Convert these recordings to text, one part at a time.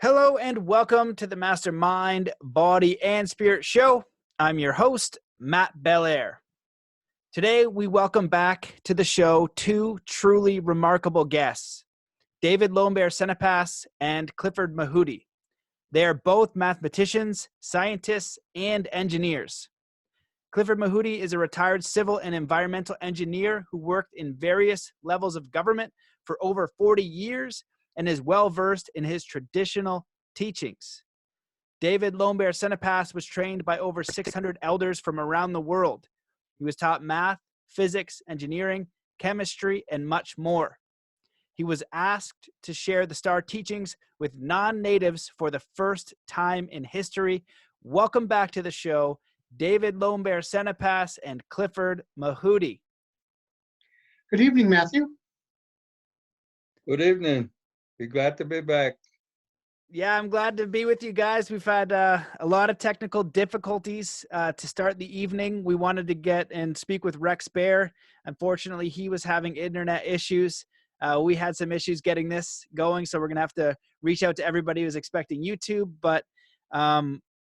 Hello and welcome to the Mastermind, Body, and Spirit Show. I'm your host, Matt Belair. Today, we welcome back to the show two truly remarkable guests, David Lonebear Sanipass and Clifford Mahooty. They are both mathematicians, scientists, and engineers. Clifford Mahooty is a retired civil and environmental engineer who worked in various levels of government for over 40 years and is well-versed in his traditional teachings. David Lonebear Sanipass was trained by over 600 elders from around the world. He was taught math, physics, engineering, chemistry, and much more. He was asked to share the star teachings with non-natives for the first time in history. Welcome back to the show, David Lonebear Sanipass and Clifford Mahooty. Good evening, Matthew. Good evening. Be glad to be back. Yeah, I'm glad to be with you guys. We've had a lot of technical difficulties to start the evening. We wanted to get and speak with Rex Bear. Unfortunately, he was having internet issues. We had some issues getting this going, so we're going to have to reach out to everybody who's expecting YouTube. But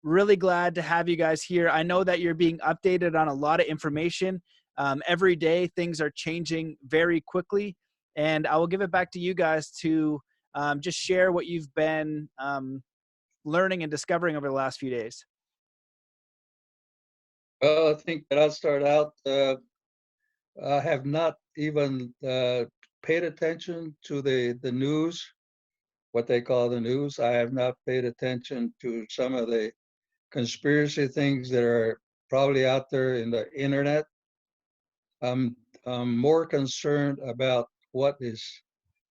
really glad to have you guys here. I know that you're being updated on a lot of information. Every day, things are changing very quickly. And I will give it back to you guys to just share what you've been learning and discovering over the last few days. Well, I think that I'll start out. I have not even paid attention to the news, what they call the news. I have not paid attention to some of the conspiracy things that are probably out there in the internet. I'm more concerned about what is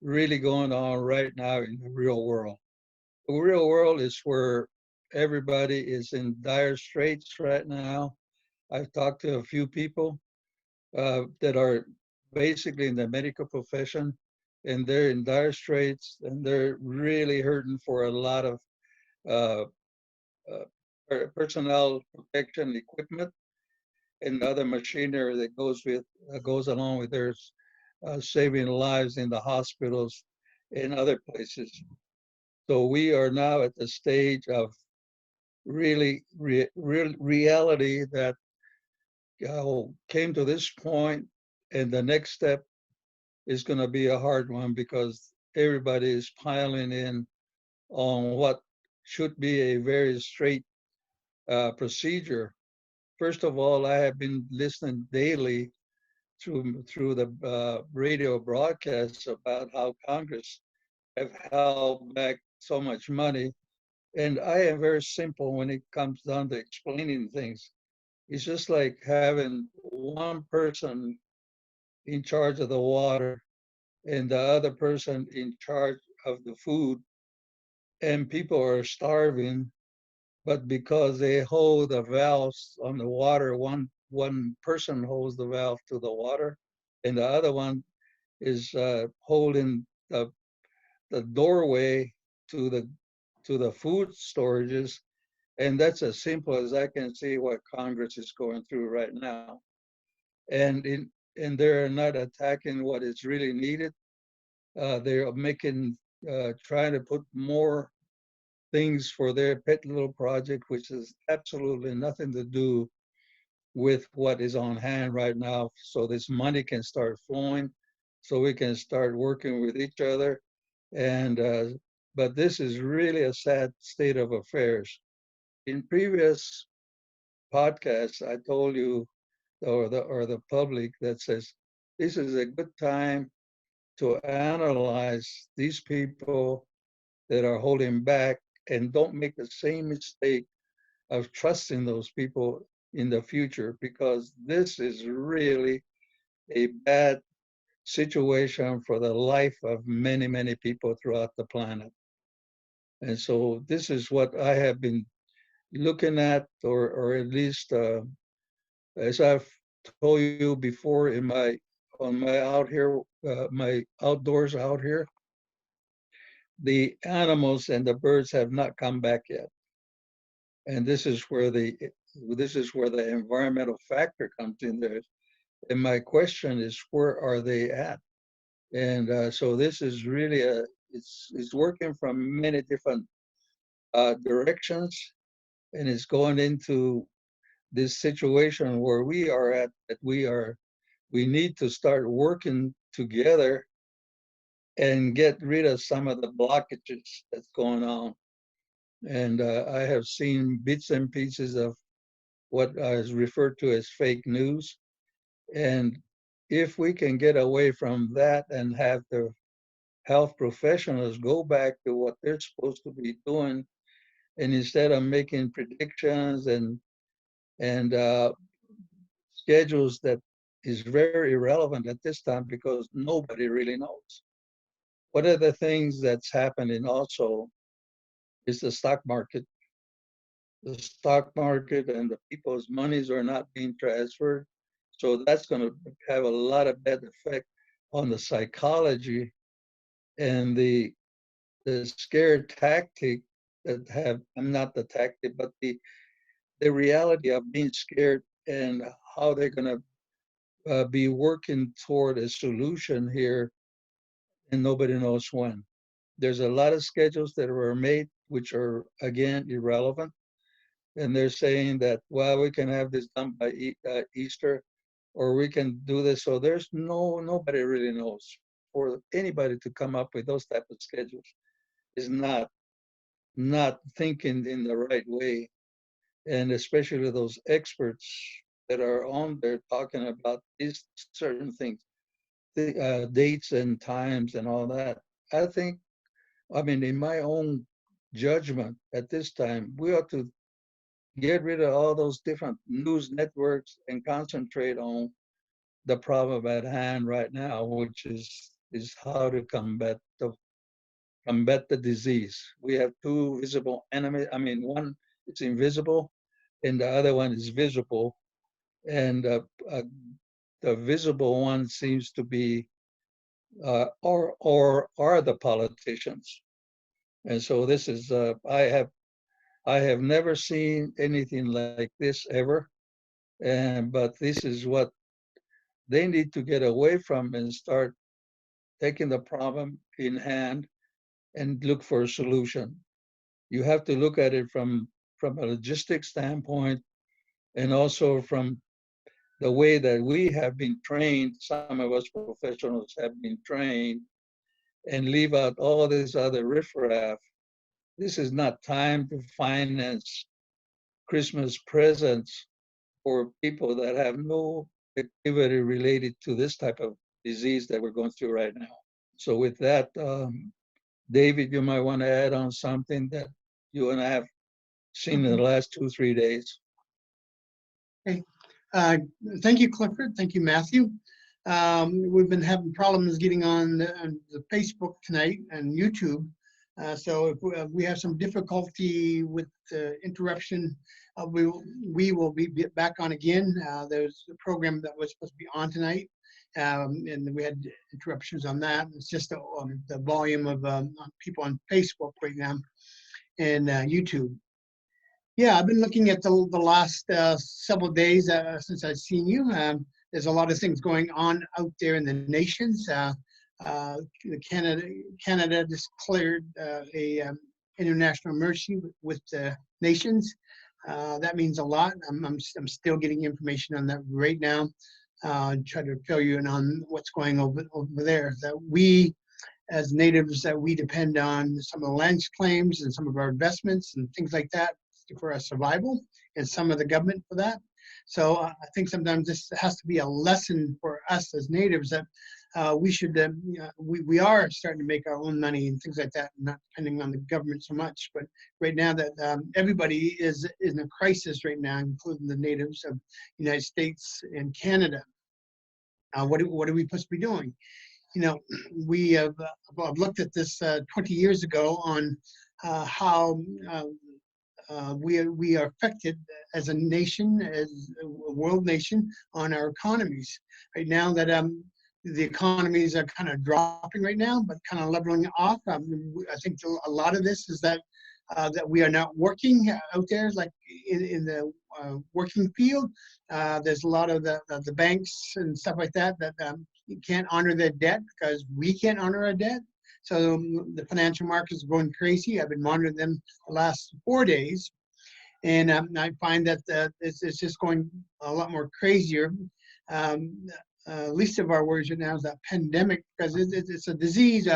really going on right now in the real world. The real world is where everybody is in dire straits right now. I've talked to a few people that are basically in the medical profession, and they're in dire straits, and they're really hurting for a lot of personnel protection equipment and other machinery that goes along with their saving lives in the hospitals and other places. So we are now at the stage of really reality that came to this point, and the next step is going to be a hard one because everybody is piling in on what should be a very straight procedure. First of all, I have been listening daily through the radio broadcasts about how Congress have held back so much money. And I am very simple when it comes down to explaining things. It's just like having one person in charge of the water and the other person in charge of the food. And people are starving, but because they hold the valves on the water, one person holds the valve to the water, and the other one is holding the doorway to the food storages. And that's as simple as I can see what Congress is going through right now. And they're not attacking what is really needed. They're trying to put more things for their pet little project, which has absolutely nothing to do with what is on hand right now. So this money can start flowing, so we can start working with each other. And but this is really a sad state of affairs. In previous podcasts, I told you, or the public, that says this is a good time to analyze these people that are holding back, and don't make the same mistake of trusting those people in the future, because this is really a bad situation for the life of many, many people throughout the planet. And so this is what I have been looking at, or at least as I've told you before on my out here, my outdoors out here, the animals and the birds have not come back yet. And this is where the environmental factor comes in there. And my question is, where are they at? And so this is really it's working from many different directions, and it's going into this situation where we are at, that we need to start working together and get rid of some of the blockages that's going on. And I have seen bits and pieces of what is referred to as fake news. And if we can get away from that and have the health professionals go back to what they're supposed to be doing, and instead of making predictions and schedules that is very irrelevant at this time because nobody really knows. One of the things that's happening also is the stock market. The stock market and the people's monies are not being transferred. So that's going to have a lot of bad effect on the psychology and the scare tactic that have, I'm not the tactic, but the reality of being scared and how they're going to be working toward a solution here, and nobody knows when. There's a lot of schedules that were made, which are, again, irrelevant. And they're saying that, well, we can have this done by Easter, or we can do this. So there's nobody really knows. For anybody to come up with those type of schedules is not thinking in the right way. And especially those experts that are on there talking about these certain things, the dates and times and all that. I mean, in my own judgment at this time, we ought to get rid of all those different news networks and concentrate on the problem at hand right now, which is how to combat the disease. We have two visible enemies. I mean, one is invisible, and the other one is visible. And the visible one seems to be or are the politicians. And so this is I have never seen anything like this ever. But this is what they need to get away from and start taking the problem in hand and look for a solution. You have to look at it from a logistics standpoint, and also from the way that we have been trained. Some of us professionals have been trained, and leave out all this other riffraff. This is not time to finance Christmas presents for people that have no activity related to this type of disease that we're going through right now. So with that, David, you might want to add on something that you and I have seen in the last 2-3 days. Okay. Thank you, Clifford. Thank you, Matthew. We've been having problems getting on the Facebook tonight and YouTube. So if we have some difficulty with interruption, we will be back on again. There's a program that was supposed to be on tonight, and we had interruptions on that. It's just the volume of people on Facebook right now and YouTube. Yeah, I've been looking at the last several days since I've seen you. There's a lot of things going on out there in the nations. Canada declared a international emergency with the nations. That means a lot. I'm still getting information on that right now. Try to fill you in on what's going over there. That we, as natives, that we depend on some of the land claims and some of our investments and things like that for our survival, and some of the government for that. So I think sometimes this has to be a lesson for us as natives that we should, we are starting to make our own money and things like that, not depending on the government so much. But right now that everybody is in a crisis right now, including the natives of the United States and Canada. What are we supposed to be doing? You know, we have looked at this 20 years ago on how we are affected as a nation, as a world nation, on our economies. Right now that the economies are kind of dropping right now, but kind of leveling off. I think a lot of this is that that we are not working out there, like in the working field. There's a lot of the banks and stuff like that that can't honor their debt because we can't honor our debt. So the financial markets are going crazy. I've been monitoring them the last 4 days, and I find that it's just going a lot more crazier. Least of our worries right now is that pandemic, because it's a disease.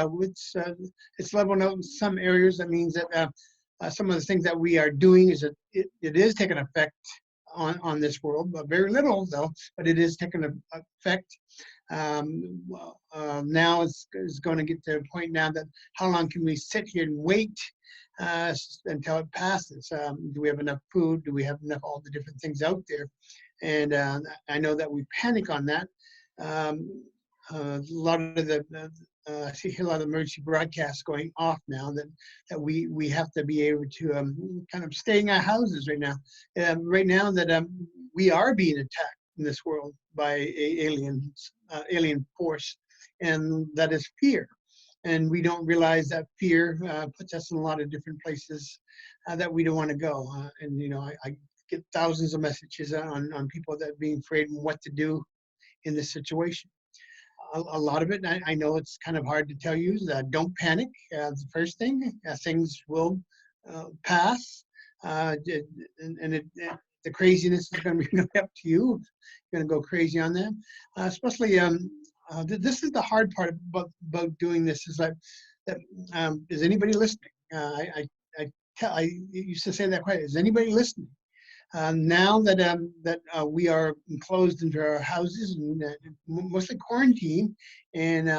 It's leveling out in some areas. That means that some of the things that we are doing is that it is taking effect on this world, but very little though, but it is taking effect. Now it's going to get to a point now that how long can we sit here and wait until it passes? Do we have enough food? Do we have enough all the different things out there? And I know that we panic on that. A lot of I see a lot of emergency broadcasts going off now that we have to be able to kind of stay in our houses right now. Right now that we are being attacked in this world by alien force, and that is fear. And we don't realize that fear puts us in a lot of different places that we don't want to go. And you know, I get thousands of messages on people that are being afraid and what to do in this situation. A lot of it, I know it's kind of hard to tell you, is don't panic. The first thing, things will pass, the craziness is going to be up to you. You're going to go crazy on that. Especially, this is the hard part about doing this, is like, is anybody listening? I used to say that quite. Is anybody listening? Now that we are enclosed into our houses and mostly quarantined, and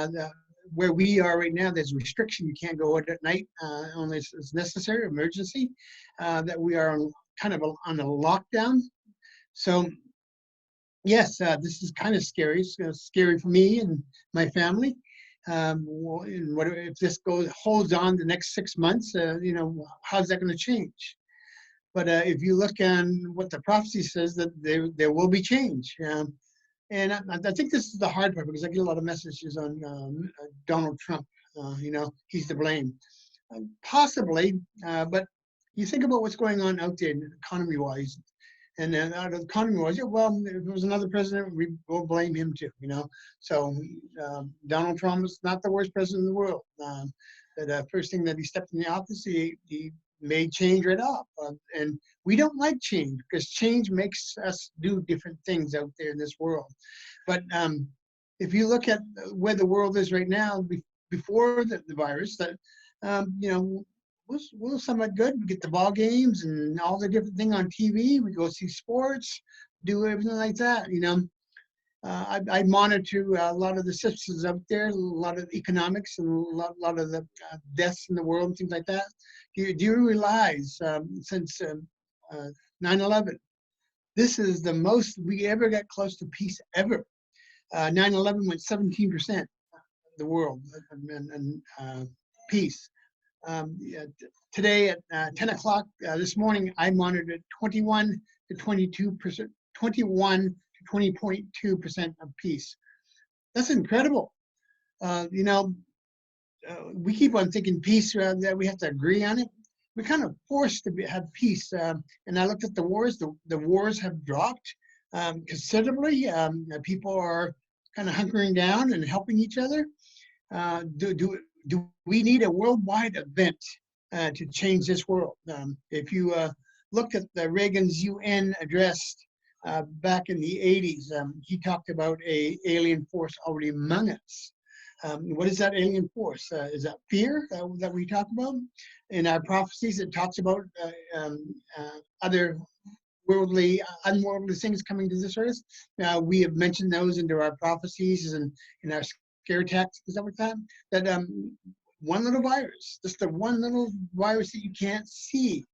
where we are right now, there's restriction. You can't go out at night unless it's necessary, emergency. That we are kind of on a lockdown. So yes, this is kind of scary. It's scary for me and my family. And what if this holds on the next 6 months? You know, how's that going to change? But if you look on what the prophecy says, that there will be change. And I think this is the hard part, because I get a lot of messages on Donald Trump. You know, he's to blame. Possibly, but you think about what's going on out there economy-wise. And then out of economy-wise, well, if it was another president, we will blame him too, you know. So Donald Trump is not the worst president in the world. The first thing that he stepped in the office, he made change right off. And we don't like change, because change makes us do different things out there in this world. But if you look at where the world is right now, before the virus, that you know, we're somewhat good. We get the ball games and all the different things on TV. We go see sports, do everything like that, you know. I monitor a lot of the systems up there, a lot of economics, and a lot of the deaths in the world and things like that. Do you realize since 9/11, this is the most we ever got close to peace ever. 9/11 went 17% the world and peace. Today at 10 o'clock this morning, I monitored 21 to 22%, 21 to 20.2% of peace. That's incredible. You know, we keep on thinking peace, that we have to agree on it. We're kind of forced to have peace. And I looked at the wars. The wars have dropped considerably. People are kind of hunkering down and helping each other. Do we need a worldwide event to change this world? If you looked at Reagan's UN address back in the 80s, he talked about an alien force already among us. What is that alien force? Is that fear that we talk about? In our prophecies, it talks about other unworldly things coming to this earth. We have mentioned those into our prophecies and in our scare tactics, is that what that? That one little virus, just the one little virus that you can't see,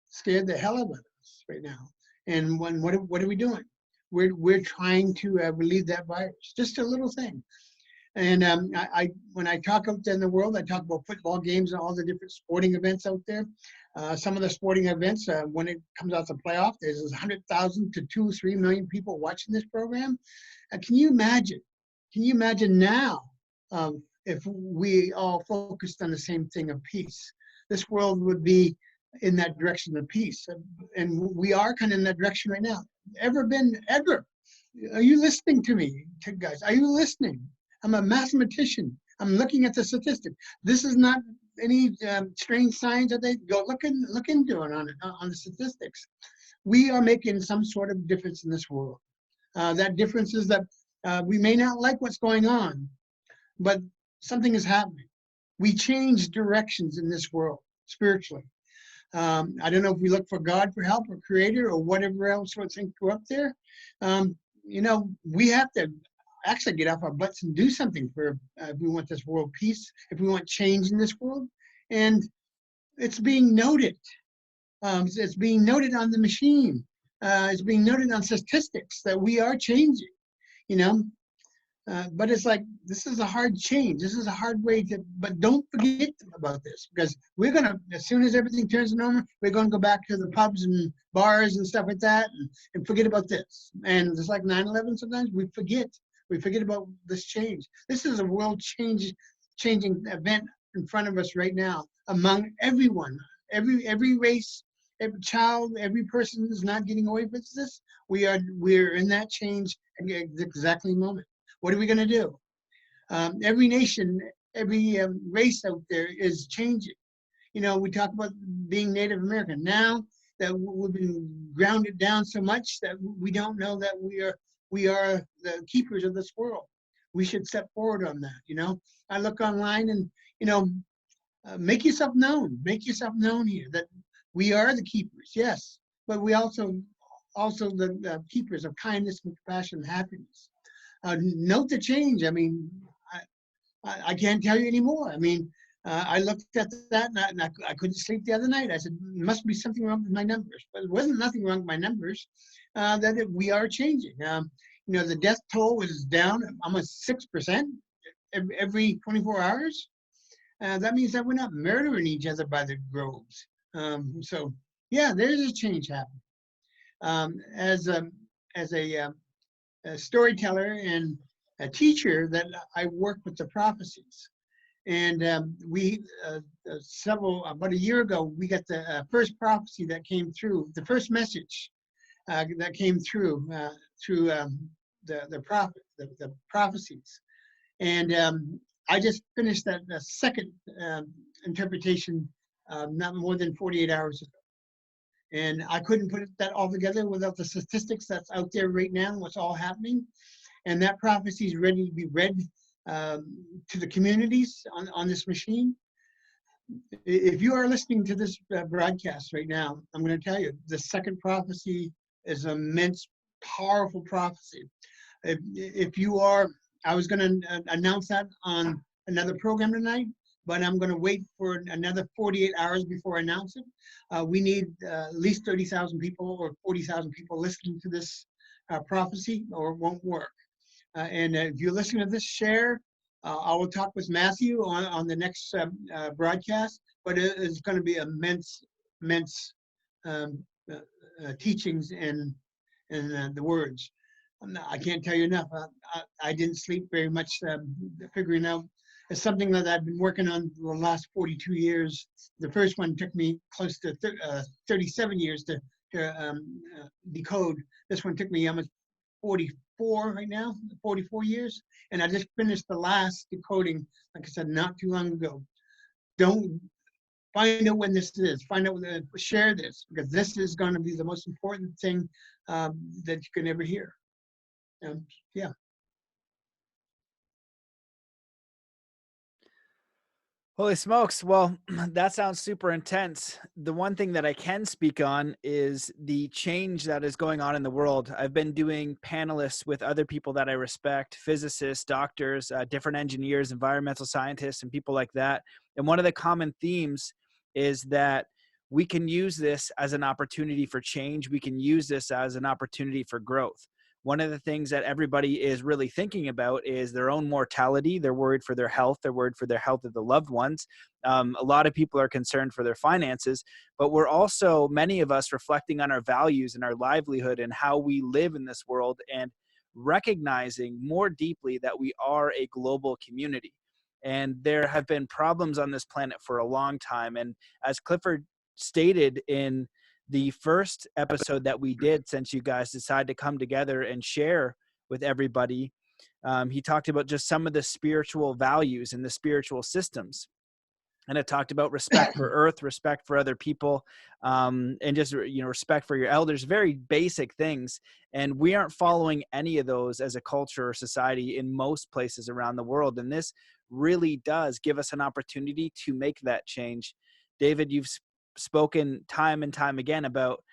scared the hell out of us right now. And what are we doing? We're trying to relieve that virus, just a little thing. And when I talk out there in the world, I talk about football games and all the different sporting events out there. Some of the sporting events, when it comes out to playoff, there's 100,000 to 2-3 million people watching this program. Can you imagine? Can you imagine now if we all focused on the same thing of peace? This world would be in that direction of peace. And we are kind of in that direction right now. Ever? Are you listening to me, guys? Are you listening? I'm a mathematician. I'm looking at the statistic. This is not any strange science that they go look into it on the statistics. We are making some sort of difference in this world. That difference is that we may not like what's going on, but something is happening. We change directions in this world spiritually. I don't know if we look for God for help or creator or whatever else would think go up there. We have to actually get off our butts and do something for if we want this world peace, if we want change in this world. And it's being noted. It's being noted on the machine. It's being noted on statistics that we are changing, but it's like, this is a hard change. This is a hard way but don't forget about this, because we're going to, as soon as everything turns normal, we're going to go back to the pubs and bars and stuff like that and forget about this. And it's like 9/11 sometimes, we forget about this change. This is a world changing event in front of us right now, among everyone, every race, every child, every person is not getting away with this. We're in that change at the exactly moment. What are we going to do? Every nation, every race out there is changing. We talk about being Native American. Now that we've been grounded down so much that we don't know that we are the keepers of this world. We should step forward on that. I look online and make yourself known. Make yourself known here that we are the keepers, yes, but we also the keepers of kindness and compassion and happiness. Note the change. I mean, I can't tell you anymore. I mean, I looked at that and I couldn't sleep the other night. I said, must be something wrong with my numbers. But it wasn't nothing wrong with my numbers, we are changing. The death toll was down almost 6% every 24 hours. That means that we're not murdering each other by the groves. So, yeah, there's a change happening. As a storyteller and a teacher, that I work with the prophecies. And we, about a year ago, we got the first prophecy that came through, the first message that came through the prophecies. And I just finished that second interpretation not more than 48 hours ago. And I couldn't put that all together without the statistics that's out there right now, what's all happening. And that prophecy is ready to be read to the communities on this machine. If you are listening to this broadcast right now, I'm going to tell you, the second prophecy is an immense, powerful prophecy. If you are, I was going to announce that on another program tonight, but I'm going to wait for another 48 hours before I announce it. We need at least 30,000 people or 40,000 people listening to this prophecy, or it won't work. And if you're listening to this, share. I will talk with Matthew on the next broadcast, but it is going to be immense teachings and the words. I can't tell you enough. I didn't sleep very much figuring out. It's something that I've been working on for the last 42 years. The first one took me close to 37 years to decode. This one took me almost 44 right now, 44 years. And I just finished the last decoding, like I said, not too long ago. Don't find out when this is. Find out when share this, because this is going to be the most important thing that you can ever hear. Yeah. Holy smokes. Well, that sounds super intense. The one thing that I can speak on is the change that is going on in the world. I've been doing panelists with other people that I respect, physicists, doctors, different engineers, environmental scientists, and people like that. And one of the common themes is that we can use this as an opportunity for change. We can use this as an opportunity for growth. One of the things that everybody is really thinking about is their own mortality. They're worried for their health. They're worried for their health of the loved ones. A lot of people are concerned for their finances, but we're also, many of us, reflecting on our values and our livelihood and how we live in this world, and recognizing more deeply that we are a global community. And there have been problems on this planet for a long time. And as Clifford stated in the first episode that we did, since you guys decided to come together and share with everybody, He talked about just some of the spiritual values and the spiritual systems. And it talked about respect for earth, respect for other people, and just, respect for your elders, very basic things. And we aren't following any of those as a culture or society in most places around the world. And this really does give us an opportunity to make that change. David, you've spoken time and time again about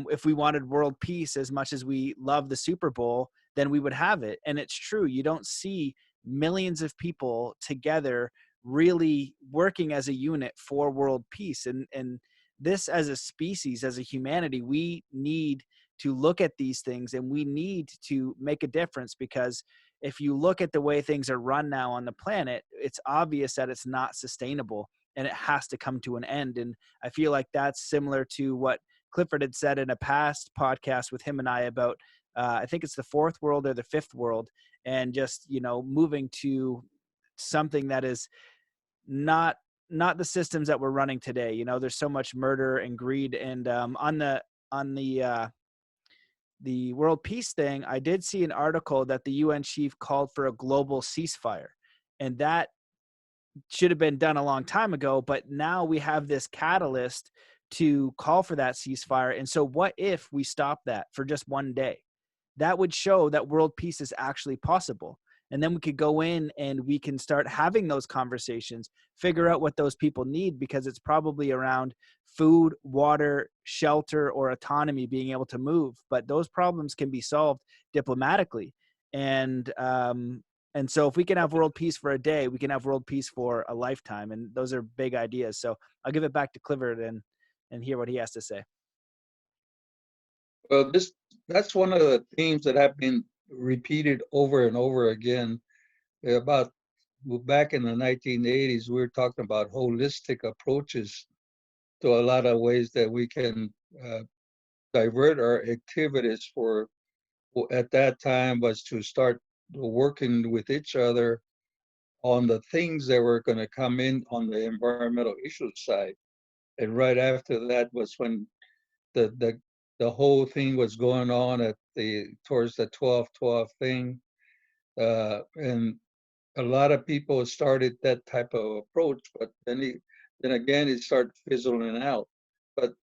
if we wanted world peace as much as we love the Super Bowl, then we would have it. And it's true. You don't see millions of people together really working as a unit for world peace. And this, as a species, as a humanity, we need to look at these things and we need to make a difference, because if you look at the way things are run now on the planet, it's obvious that it's not sustainable and it has to come to an end. And I feel like that's similar to what Clifford had said in a past podcast with him and I about, I think it's the fourth world or the fifth world, and just, moving to something that is not the systems that we're running today. There's so much murder and greed. And on the world peace thing, I did see an article that the UN chief called for a global ceasefire, and that should have been done a long time ago. But now we have this catalyst to call for that ceasefire. And so what if we stop that for just one day? That would show that world peace is actually possible. And then we could go in and we can start having those conversations, figure out what those people need, because it's probably around food, water, shelter, or autonomy, being able to move. But those problems can be solved diplomatically. And so if we can have world peace for a day, we can have world peace for a lifetime. And those are big ideas. So I'll give it back to Clifford and hear what he has to say. Well, that's one of the themes that have been repeated over and over again. About back in the 1980s, we were talking about holistic approaches to a lot of ways that we can divert our activities for, at that time, was to start working with each other on the things that were going to come in on the environmental issues side. And right after that was when the whole thing was going on towards the 12-12 thing, and a lot of people started that type of approach, but then again it started fizzling out. But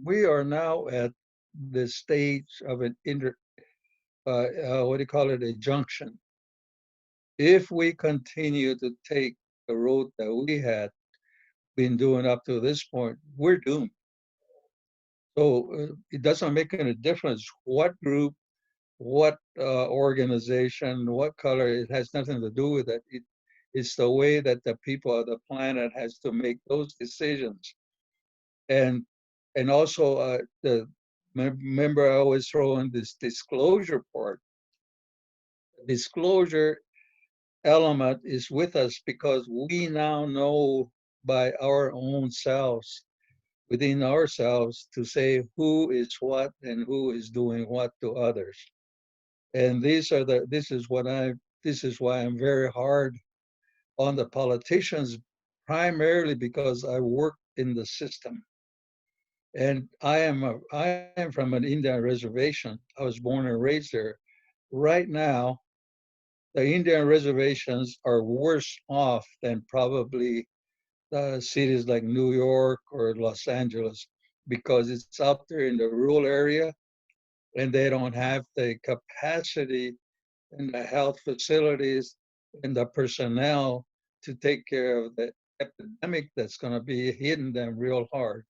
we are now at the stage of an what do you call it, a junction. If we continue to take the road that we had been doing up to this point, we're doomed. So it doesn't make any difference what group, what organization, what color. It has nothing to do with it. It's the way that the people of the planet has to make those decisions. And also remember, I always throw in this disclosure part. Disclosure element is with us because we now know by our own selves, within ourselves, to say who is what and who is doing what to others. And this is why I'm very hard on the politicians, primarily because I work in the system. And I am from an Indian reservation. I was born and raised there. Right now, the Indian reservations are worse off than probably cities like New York or Los Angeles, because it's out there in the rural area and they don't have the capacity and the health facilities and the personnel to take care of the epidemic that's going to be hitting them real hard.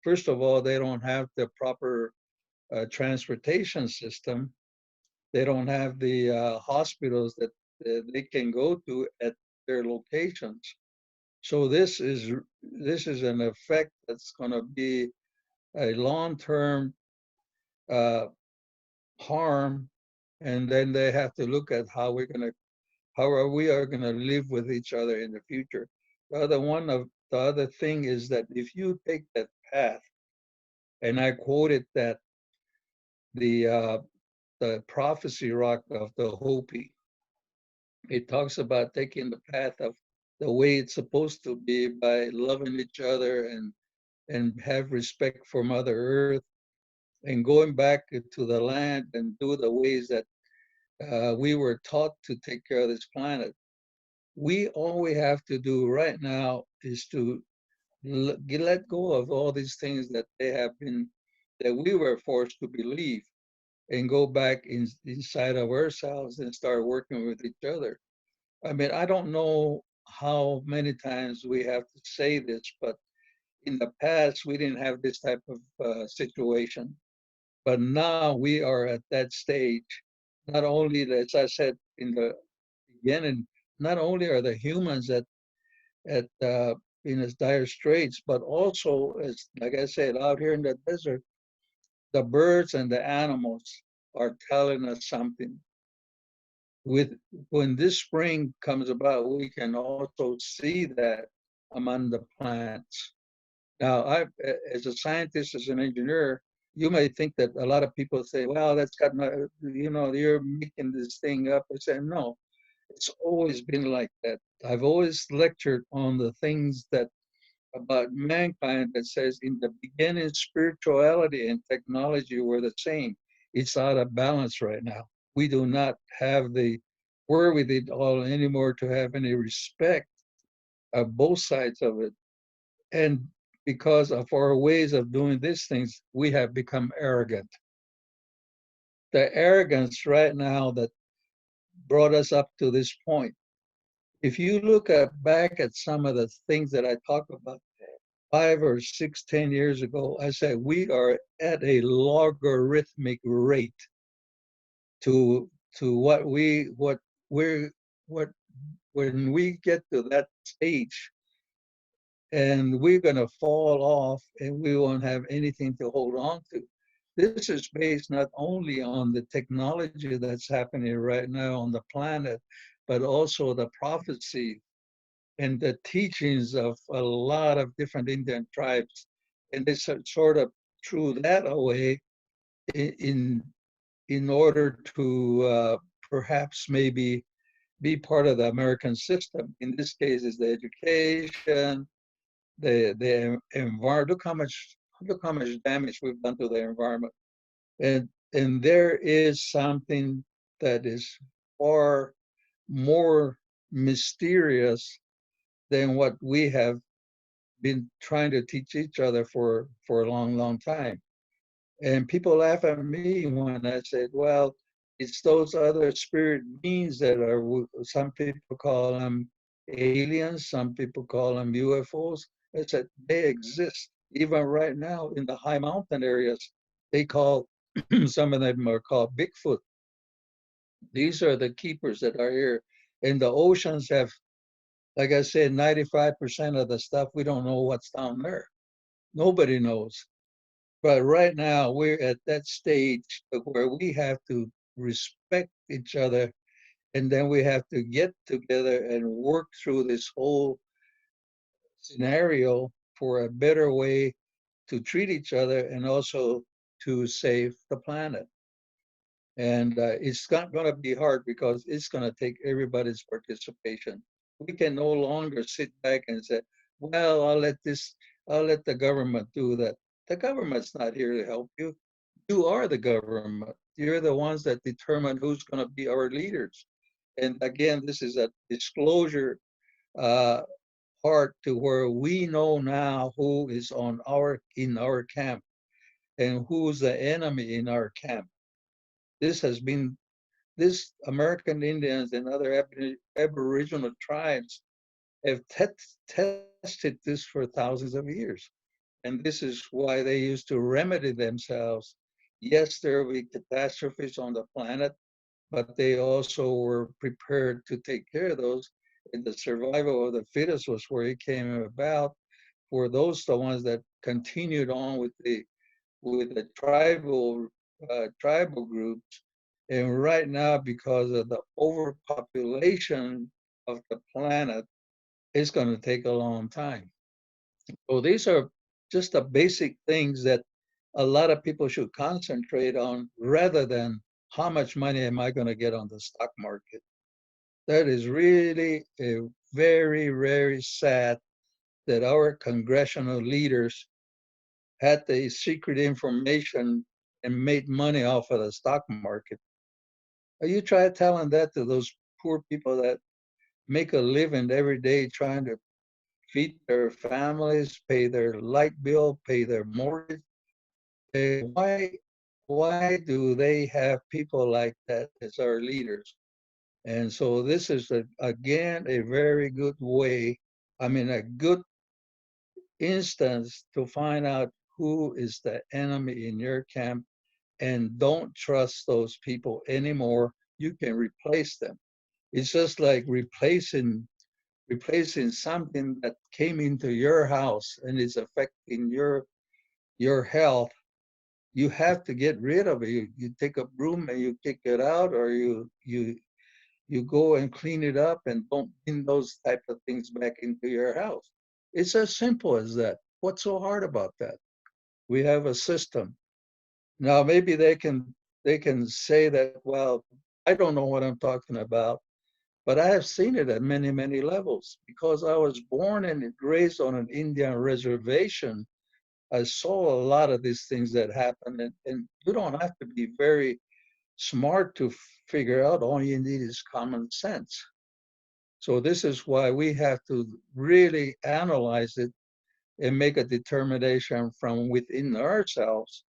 First of all, they don't have the proper transportation system. They don't have the hospitals that they can go to at their locations. So this is an effect that's going to be a long-term harm, and then they have to look at how we are going to live with each other in the future. The other thing is that if you take that path, and I quoted that the prophecy rock of the Hopi, it talks about taking the path of the way it's supposed to be by loving each other and have respect for Mother Earth and going back to the land and do the ways that we were taught to take care of this planet. All we have to do right now is to let go of all these things that that we were forced to believe, and go back inside of ourselves and start working with each other. I mean, I don't know how many times we have to say this, but in the past, we didn't have this type of situation. But now we are at that stage. Not only, as I said in the beginning, not only are the humans in as dire straits, but also, as like I said, out here in the desert, the birds and the animals are telling us something. When this spring comes about, we can also see that among the plants. Now, as a scientist, as an engineer, you may think that a lot of people say, well, that's got no, you're making this thing up. I say, no, it's always been like that. I've always lectured on the things that about mankind that says in the beginning, spirituality and technology were the same. It's out of balance right now. We do not have the wherewithal anymore to have any respect of both sides of it. And because of our ways of doing these things, we have become arrogant. The arrogance right now that brought us up to this point. If you look back at some of the things that I talked about 5 or 6, 10 years ago, I said we are at a logarithmic rate to what when we get to that stage, and we're going to fall off and we won't have anything to hold on to. This is based not only on the technology that's happening right now on the planet, but also the prophecy and the teachings of a lot of different Indian tribes. And they sort of threw that away in order to perhaps maybe be part of the American system. In this case, is the education, the environment. Look how much damage we've done to the environment. And there is something that is far more mysterious than what we have been trying to teach each other for a long, long time. And people laugh at me when I said, well, it's those other spirit beings that are, some people call them aliens, some people call them UFOs. I said, they exist. Even right now in the high mountain areas, they call, some of them are called Bigfoot. These are the keepers that are here. And the oceans have, like I said, 95% of the stuff, we don't know what's down there. Nobody knows. But right now, we're at that stage where we have to respect each other, and then we have to get together and work through this whole scenario for a better way to treat each other and also to save the planet. And it's not going to be hard because it's going to take everybody's participation. We can no longer sit back and say, well, I'll let the government do that. The government's not here to help you. You are the government. You're the ones that determine who's going to be our leaders. And again, this is a disclosure part to where we know now who is in our camp and who's the enemy in our camp. This American Indians and other Aboriginal tribes have tested this for thousands of years. And this is why they used to remedy themselves. Yes, there will be catastrophes on the planet, but they also were prepared to take care of those. And the survival of the fittest was where it came about for the ones that continued on with the tribal groups. And right now, because of the overpopulation of the planet, it's going to take a long time. So these are just the basic things that a lot of people should concentrate on rather than how much money am I going to get on the stock market. That is really a very, very sad that our congressional leaders had the secret information and made money off of the stock market. You try telling that to those poor people that make a living every day trying to feed their families, pay their light bill, pay their mortgage. Why do they have people like that as our leaders? And so this is again a very good way, I mean a good instance to find out who is the enemy in your camp, and don't trust those people anymore. You can replace them. It's just like replacing something that came into your house and is affecting your health. You have to get rid of it. You take a broom and you kick it out, or you go and clean it up and don't bring those type of things back into your house. It's as simple as that. What's so hard about that? We have a system. Now maybe they can say that, well, I don't know what I'm talking about, but I have seen it at many, many levels. Because I was born and raised on an Indian reservation, I saw a lot of these things that happen, and you don't have to be very smart to figure out. All you need is common sense. So this is why we have to really analyze it and make a determination from within ourselves,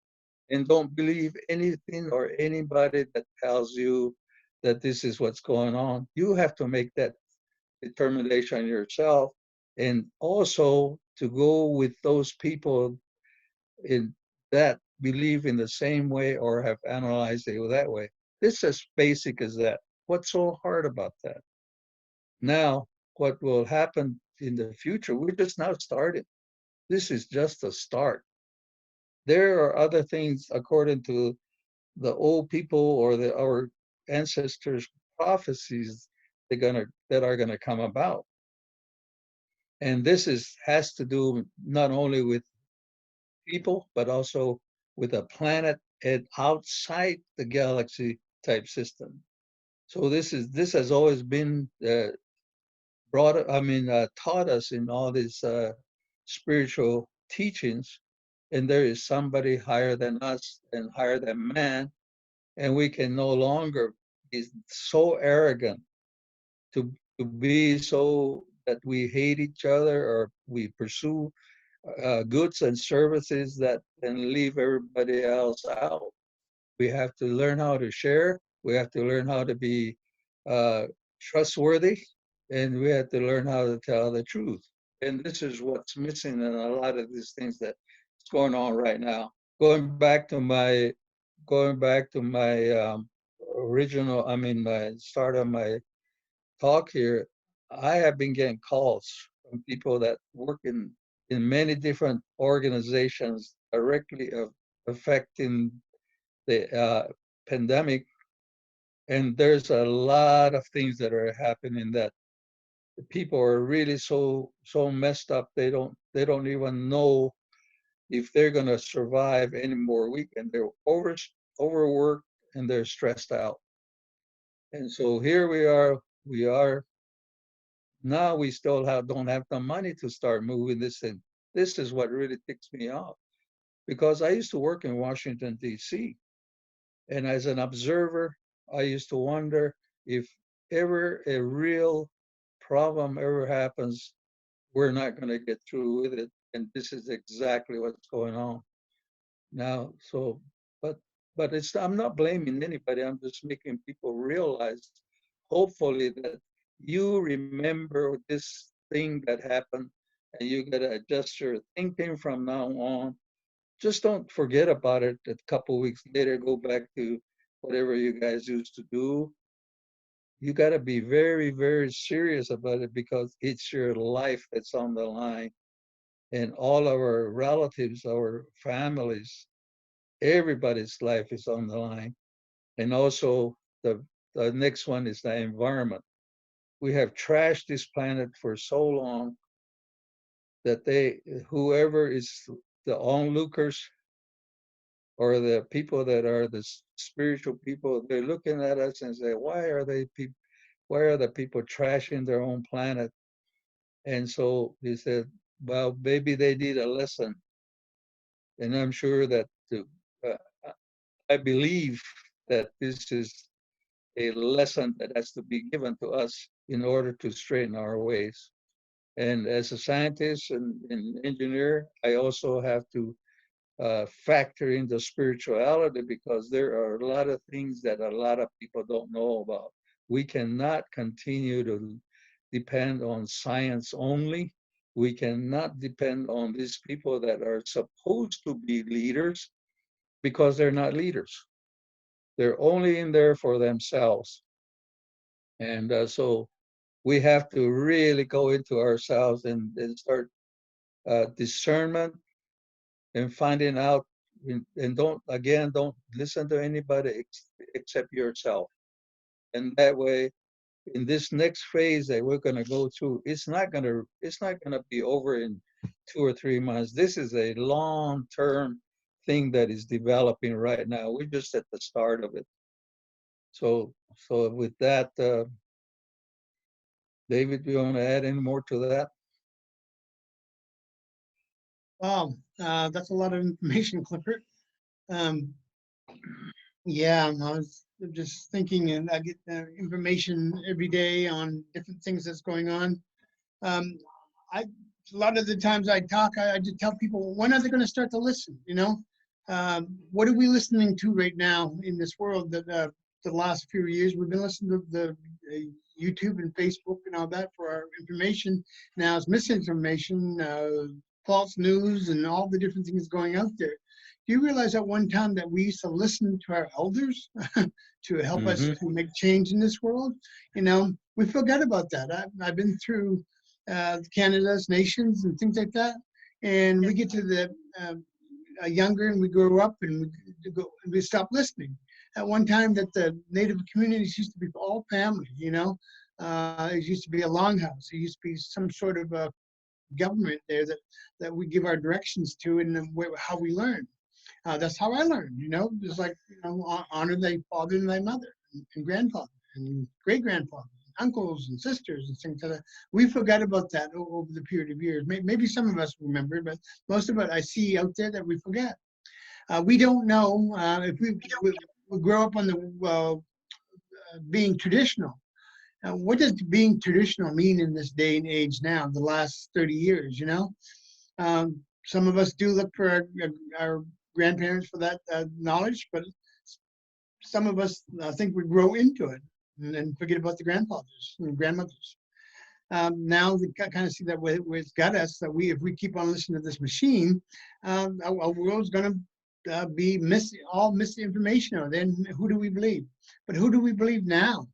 and don't believe anything or anybody that tells you that this is what's going on. You have to make that determination yourself, and also to go with those people in that believe in the same way or have analyzed it that way. It's as basic as that. What's so hard about that? Now, what will happen in the future? We're just now starting. This is just a start. There are other things, according to the old people or our ancestors' prophecies, that are gonna come about. And this has to do not only with people, but also with a planet and outside the galaxy type system. So this has always been taught us in all these spiritual teachings, and there is somebody higher than us and higher than man, and we can no longer be so arrogant to be so that we hate each other, or we pursue goods and services that can leave everybody else out. We have to learn how to share. We have to learn how to be uh, trustworthy, and we have to learn how to tell the truth. And this is what's missing in a lot of these things that's going on right now. Going back to my original, I mean, my start of my talk here, I have been getting calls from people that work in many different organizations directly affecting the pandemic, and there's a lot of things that are happening that people are really so messed up. They don't even know if they're going to survive any more week, and they're overworked and they're stressed out. And so here we are now. We still don't have the money to start moving this thing. This is what really ticks me off, because I used to work in Washington, D.C., and as an observer, I used to wonder if ever a real problem ever happens, we're not going to get through with it. And this is exactly what's going on now. So, but I'm not blaming anybody. I'm just making people realize, hopefully, that you remember this thing that happened, and you got to adjust your thinking from now on. Just don't forget about it. A couple of weeks later, go back to whatever you guys used to do. You got to be very, very serious about it, because it's your life that's on the line, and all of our relatives, our families, everybody's life is on the line. And also, the next one is the environment. We have trashed this planet for so long that whoever is the onlookers, or the people that are the spiritual people, they're looking at us and say, why are the people trashing their own planet? And so he said, well, maybe they need a lesson. And I'm sure that uh, I believe that this is a lesson that has to be given to us in order to straighten our ways. And as a scientist and engineer, I also have to factor in the spirituality, because there are a lot of things that a lot of people don't know about. We cannot continue to depend on science only. We cannot depend on these people that are supposed to be leaders, because they're not leaders. They're only in there for themselves. And so we have to really go into ourselves and start discernment and finding out, and don't listen to anybody except yourself. And that way, in this next phase that we're going to go through, it's not going to be over in 2 or 3 months. This is a long-term thing that is developing right now. We're just at the start of it. So with that, David, do you want to add any more to that? Wow, that's a lot of information, Clifford. Yeah, I was just thinking, and I get information every day on different things that's going on. A lot of the times I talk, I just tell people, when are they going to start to listen? You know, what are we listening to right now in this world? That the last few years we've been listening to the YouTube and Facebook and all that for our information. Now it's misinformation, false news, and all the different things going out there. Do you realize at one time that we used to listen to our elders to help us to make change in this world? You know, we forgot about that. I've been through Canada's nations and things like that, and we get to the younger and we grow up and we stop listening. At one time, that the Native communities used to be all family. You know, it used to be a longhouse. It used to be some sort of a government there that we give our directions to, and how we learn. That's how I learned, you know, just like, you know, honor thy father and thy mother and grandfather and great-grandfather, uncles and sisters and things like that. We forgot about that over the period of years. Maybe some of us remember, but most of it I see out there that we forget. We don't know if we grow up on the being traditional. What does being traditional mean in this day and age now, the last 30 years, you know? Some of us do look for our grandparents for that knowledge, but some of us think we grow into it and forget about the grandfathers and grandmothers. Now we kind of see that where it's got us, that if we keep on listening to this machine, our world's going to be misinformation. Or then who do we believe? But who do we believe now?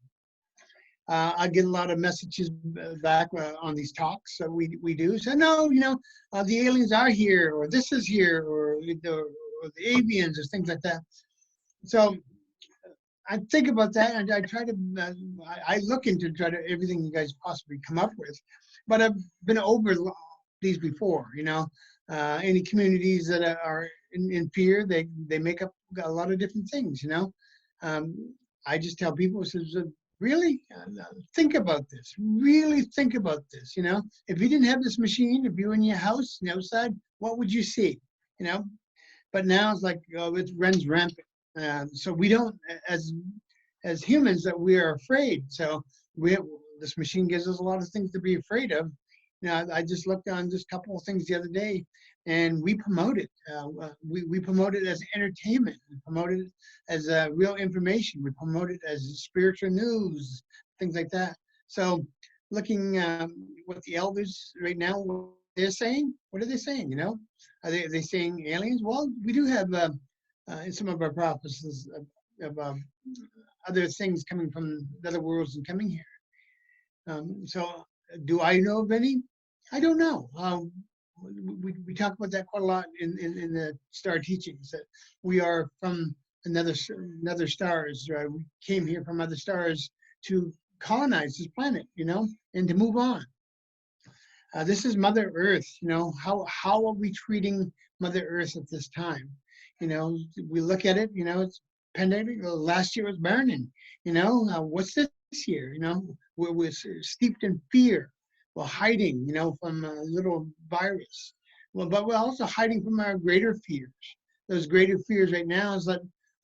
I get a lot of messages back on these talks that we do. So no, you know, the aliens are here, or this is here, or the avians, or things like that. So I think about that, and I try to, I look into everything you guys possibly come up with. But I've been over these before, you know. Any communities that are in fear, they make up a lot of different things, you know. I just tell people, really think about this. Really think about this, you know. If you didn't have this machine, if you were in your house and outside, what would you see, you know? But now it's like, it runs rampant. So we don't, as humans, that we are afraid. So this machine gives us a lot of things to be afraid of. You know, I just looked on just a couple of things the other day, and we promote it. We promote it as entertainment. We promote it as real information. We promote it as spiritual news, things like that. So looking what the elders right now, what they're saying, what are they saying, you know? Are they saying aliens? Well, we do have in some of our prophecies of other things coming from other worlds and coming here. So do I know of any? I don't know. We talk about that quite a lot in the star teachings, that we are from another stars. We came here from other stars to colonize this planet, you know, and to move on. This is Mother Earth, you know. How are we treating Mother Earth at this time? You know, we look at it, you know, it's pandemic. Last year was burning, you know. What's this year? You know, we're steeped in fear. We're hiding, you know, from a little virus. Well, but we're also hiding from our greater fears. Those greater fears right now is that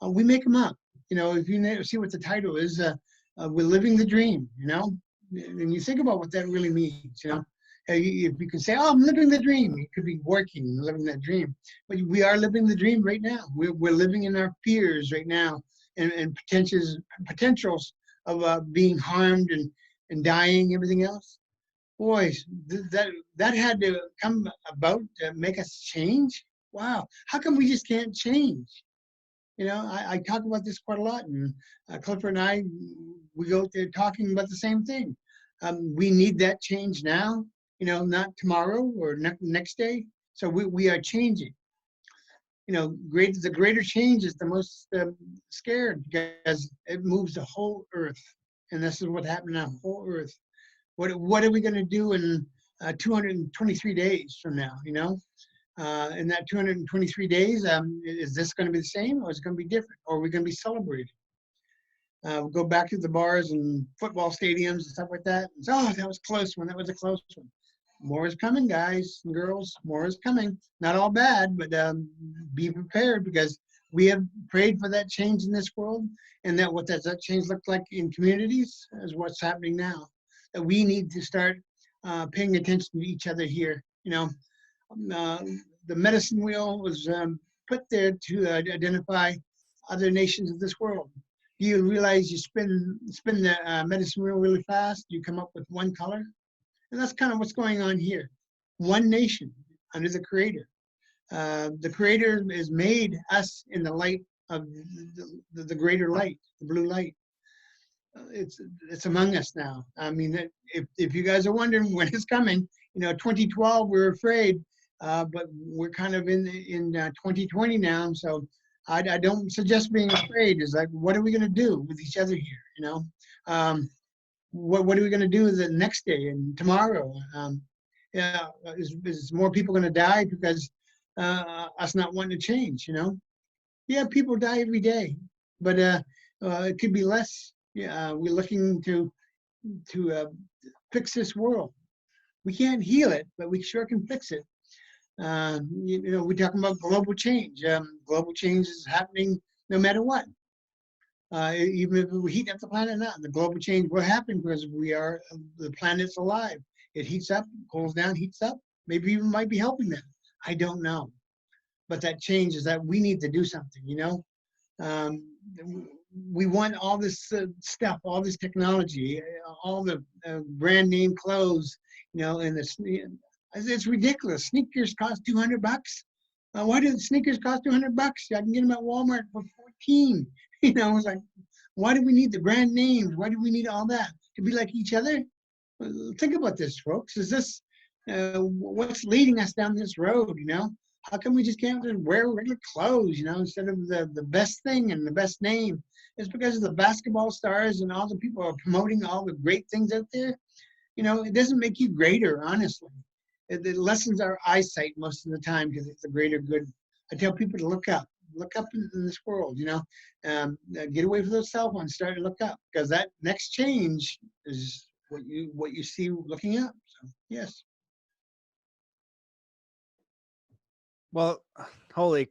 we make them up. You know, if you see what the title is, we're living the dream, and you think about what that really means, if you can say, oh, I'm living the dream, you could be working and living that dream, but we are living the dream right now. We're living in our fears right now, and potentials of being harmed and dying, everything else. Boys, that had to come about to make us change. Wow, how come we just can't change? I talk about this quite a lot, and Clifford and I, we go there talking about the same thing. We need that change now, not tomorrow or next day. So we are changing. The greater change is the most scared, because it moves the whole earth. And this is what happened now, whole earth. What are we going to do in 223 days from now, in that 223 days, is this going to be the same, or is it going to be different? Or are we going to be celebrating? We'll go back to the bars and football stadiums and stuff like that. And, oh, that was a close one. That was a close one. More is coming, guys and girls. More is coming. Not all bad, but be prepared, because we have prayed for that change in this world. And that what does that change look like in communities is what's happening now. That we need to start paying attention to each other here. The medicine wheel was put there to identify other nations of this world. Do you realize you spin the medicine wheel really fast, you come up with one color? And that's kind of what's going on here. One nation under the Creator. The Creator has made us in the light of the greater light, the blue light. It's among us now. I mean, if you guys are wondering when it's coming, 2012 we were afraid, but we're kind of in 2020 now. So I don't suggest being afraid. It's like, what are we going to do with each other here? What are we going to do the next day and tomorrow? Is more people going to die because us not wanting to change? Yeah, people die every day, but it could be less. Yeah, we're looking to fix this world. We can't heal it, but we sure can fix it. We're talking about global change. Global change is happening no matter what. Even if we heat up the planet or not, the global change will happen because the planet's alive. It heats up, cools down, heats up. Maybe even might be helping them. I don't know. But that change is that we need to do something, we want all this stuff, all this technology, all the brand name clothes, and it's ridiculous. Sneakers cost $200. Why do sneakers cost $200? I can get them at Walmart for 14. It's like, why do we need the brand names? Why do we need all that? To be like each other? Think about this, folks. Is this what's leading us down this road? How come we just can't just wear regular clothes, instead of the best thing and the best name? It's because of the basketball stars and all the people are promoting all the great things out there. It doesn't make you greater, honestly. It lessens our eyesight most of the time because it's a greater good. I tell people to look up in this world, get away from those cell phones, start to look up, because that next change is what you see looking up. So, yes. Well, holy,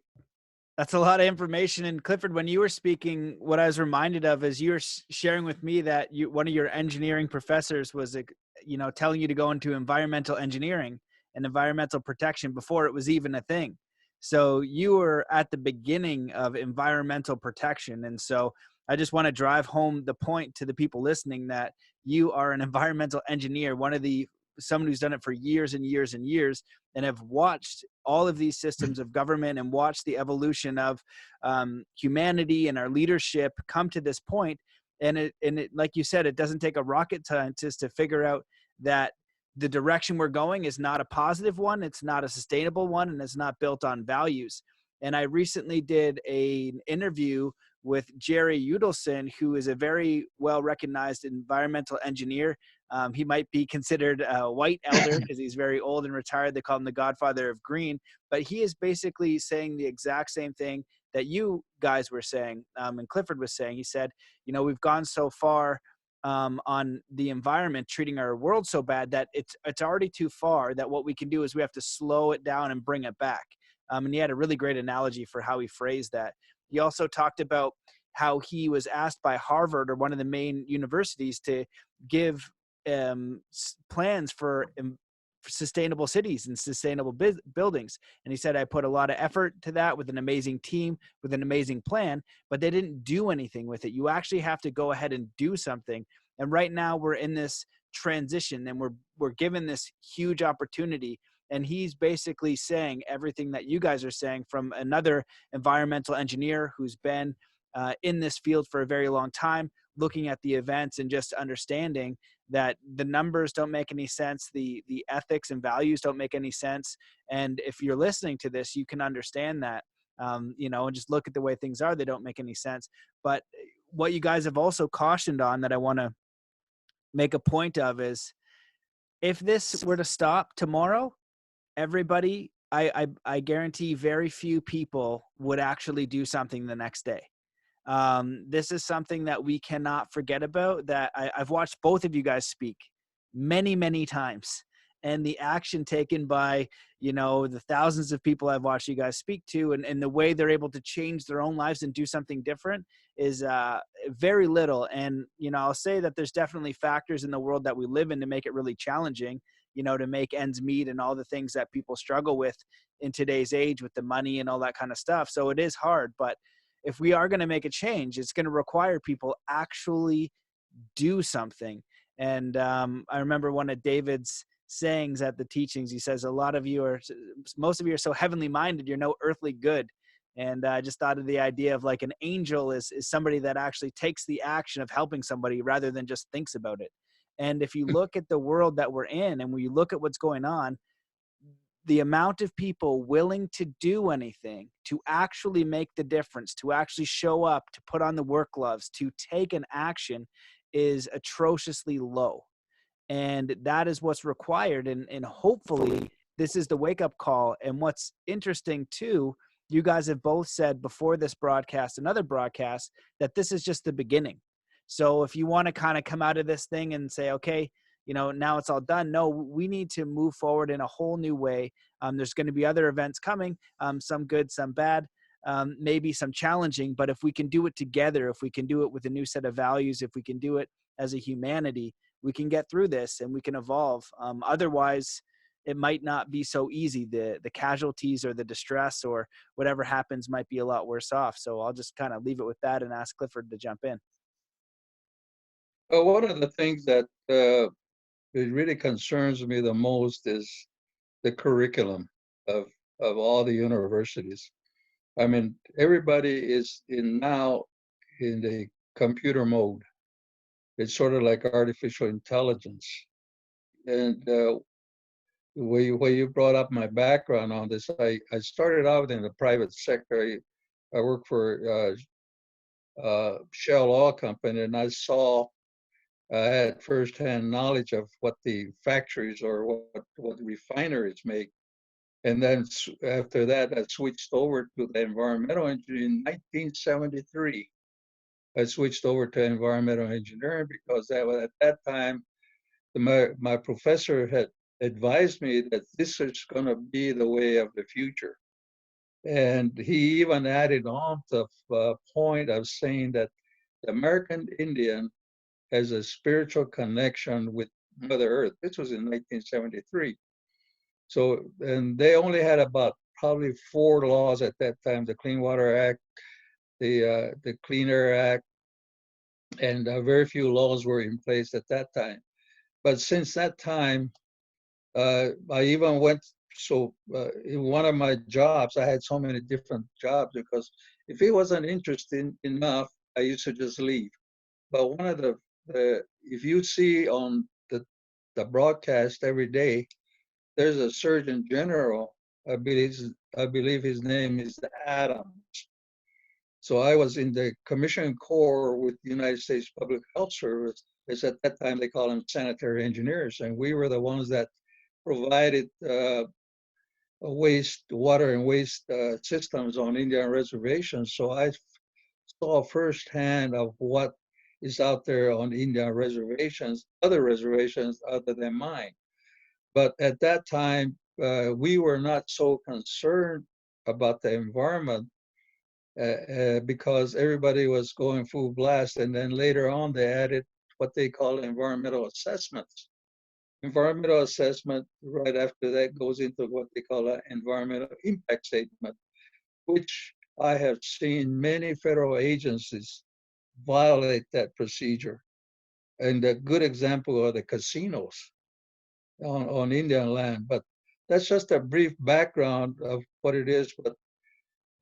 that's a lot of information. And Clifford, when you were speaking, what I was reminded of is you were sharing with me that one of your engineering professors was, telling you to go into environmental engineering and environmental protection before it was even a thing. So you were at the beginning of environmental protection. And so I just want to drive home the point to the people listening that you are an environmental engineer, someone who's done it for years and years and years, and have watched all of these systems of government and watched the evolution of humanity and our leadership come to this point. And it, like you said, it doesn't take a rocket scientist to figure out that the direction we're going is not a positive one. It's not a sustainable one, and it's not built on values. And I recently did an interview with Jerry Udelson, who is a very well-recognized environmental engineer. He might be considered a white elder because he's very old and retired. They call him the godfather of green. But he is basically saying the exact same thing that you guys were saying, and Clifford was saying. He said, we've gone so far on the environment, treating our world so bad that it's already too far, that what we can do is we have to slow it down and bring it back. And he had a really great analogy for how he phrased that. He also talked about how he was asked by Harvard or one of the main universities to give plans for sustainable cities and sustainable buildings. And he said, I put a lot of effort to that with an amazing team, with an amazing plan, but they didn't do anything with it. You actually have to go ahead and do something. And right now we're in this transition, and we're given this huge opportunity. And he's basically saying everything that you guys are saying from another environmental engineer who's been in this field for a very long time, looking at the events and just understanding that the numbers don't make any sense, the ethics and values don't make any sense. And if you're listening to this, you can understand that, and just look at the way things are, they don't make any sense. But what you guys have also cautioned on that I want to make a point of is, if this were to stop tomorrow, everybody, I guarantee very few people would actually do something the next day. This is something that we cannot forget about, that I've watched both of you guys speak many, many times, and the action taken by, the thousands of people I've watched you guys speak to, and the way they're able to change their own lives and do something different is very little. And, I'll say that there's definitely factors in the world that we live in to make it really challenging, to make ends meet and all the things that people struggle with in today's age with the money and all that kind of stuff. So it is hard, but if we are going to make a change, it's going to require people actually do something. And I remember one of David's sayings at the teachings. He says, most of you are so heavenly minded, you're no earthly good. And I just thought of the idea of like an angel is somebody that actually takes the action of helping somebody rather than just thinks about it. And if you look at the world that we're in, and when you look at what's going on, the amount of people willing to do anything, to actually make the difference, to actually show up, to put on the work gloves, to take an action is atrociously low. And that is what's required. And hopefully this is the wake-up call. And what's interesting too, you guys have both said before this broadcast, another broadcast, that this is just the beginning. So if you want to kind of come out of this thing and say, okay, now it's all done. No, we need to move forward in a whole new way. There's going to be other events coming, some good, some bad, maybe some challenging, but if we can do it together, if we can do it with a new set of values, if we can do it as a humanity, we can get through this and we can evolve. Otherwise, it might not be so easy. The casualties or the distress or whatever happens might be a lot worse off. So I'll just kind of leave it with that and ask Clifford to jump in. Well, one of the things that it really concerns me the most is the curriculum of all the universities. I mean, everybody is now in the computer mode. It's sort of like artificial intelligence. And where you brought up my background on this, I started out in the private sector. I worked for Shell Oil Company, and I had firsthand knowledge of what the factories or what the refineries make. And then after that, I switched over to the environmental engineering in 1973. I switched over to environmental engineering because at that time, my professor had advised me that this is going to be the way of the future. And he even added on to the point of saying that the American Indian has a spiritual connection with Mother Earth. This was in 1973. So, and they only had about probably 4 laws at that time: the Clean Water Act, the Clean Air Act, and very few laws were in place at that time. But since that time, I even went, in one of my jobs, I had so many different jobs because if it wasn't interesting enough, I used to just leave. But one of if you see on the broadcast every day, there's a Surgeon General, I believe his name is Adams. So I was in the Commissioning Corps with the United States Public Health Service. It's at that time they call them sanitary engineers, and we were the ones that provided water and waste systems on Indian reservations. So I saw firsthand of what is out there on Indian reservations, other reservations other than mine. But at that time, we were not so concerned about the environment because everybody was going full blast. And then later on, they added what they call environmental assessments. Environmental assessment, right after that, goes into what they call an environmental impact statement, which I have seen many federal agencies violate that procedure. And a good example are the casinos on Indian land. But that's just a brief background of what it is.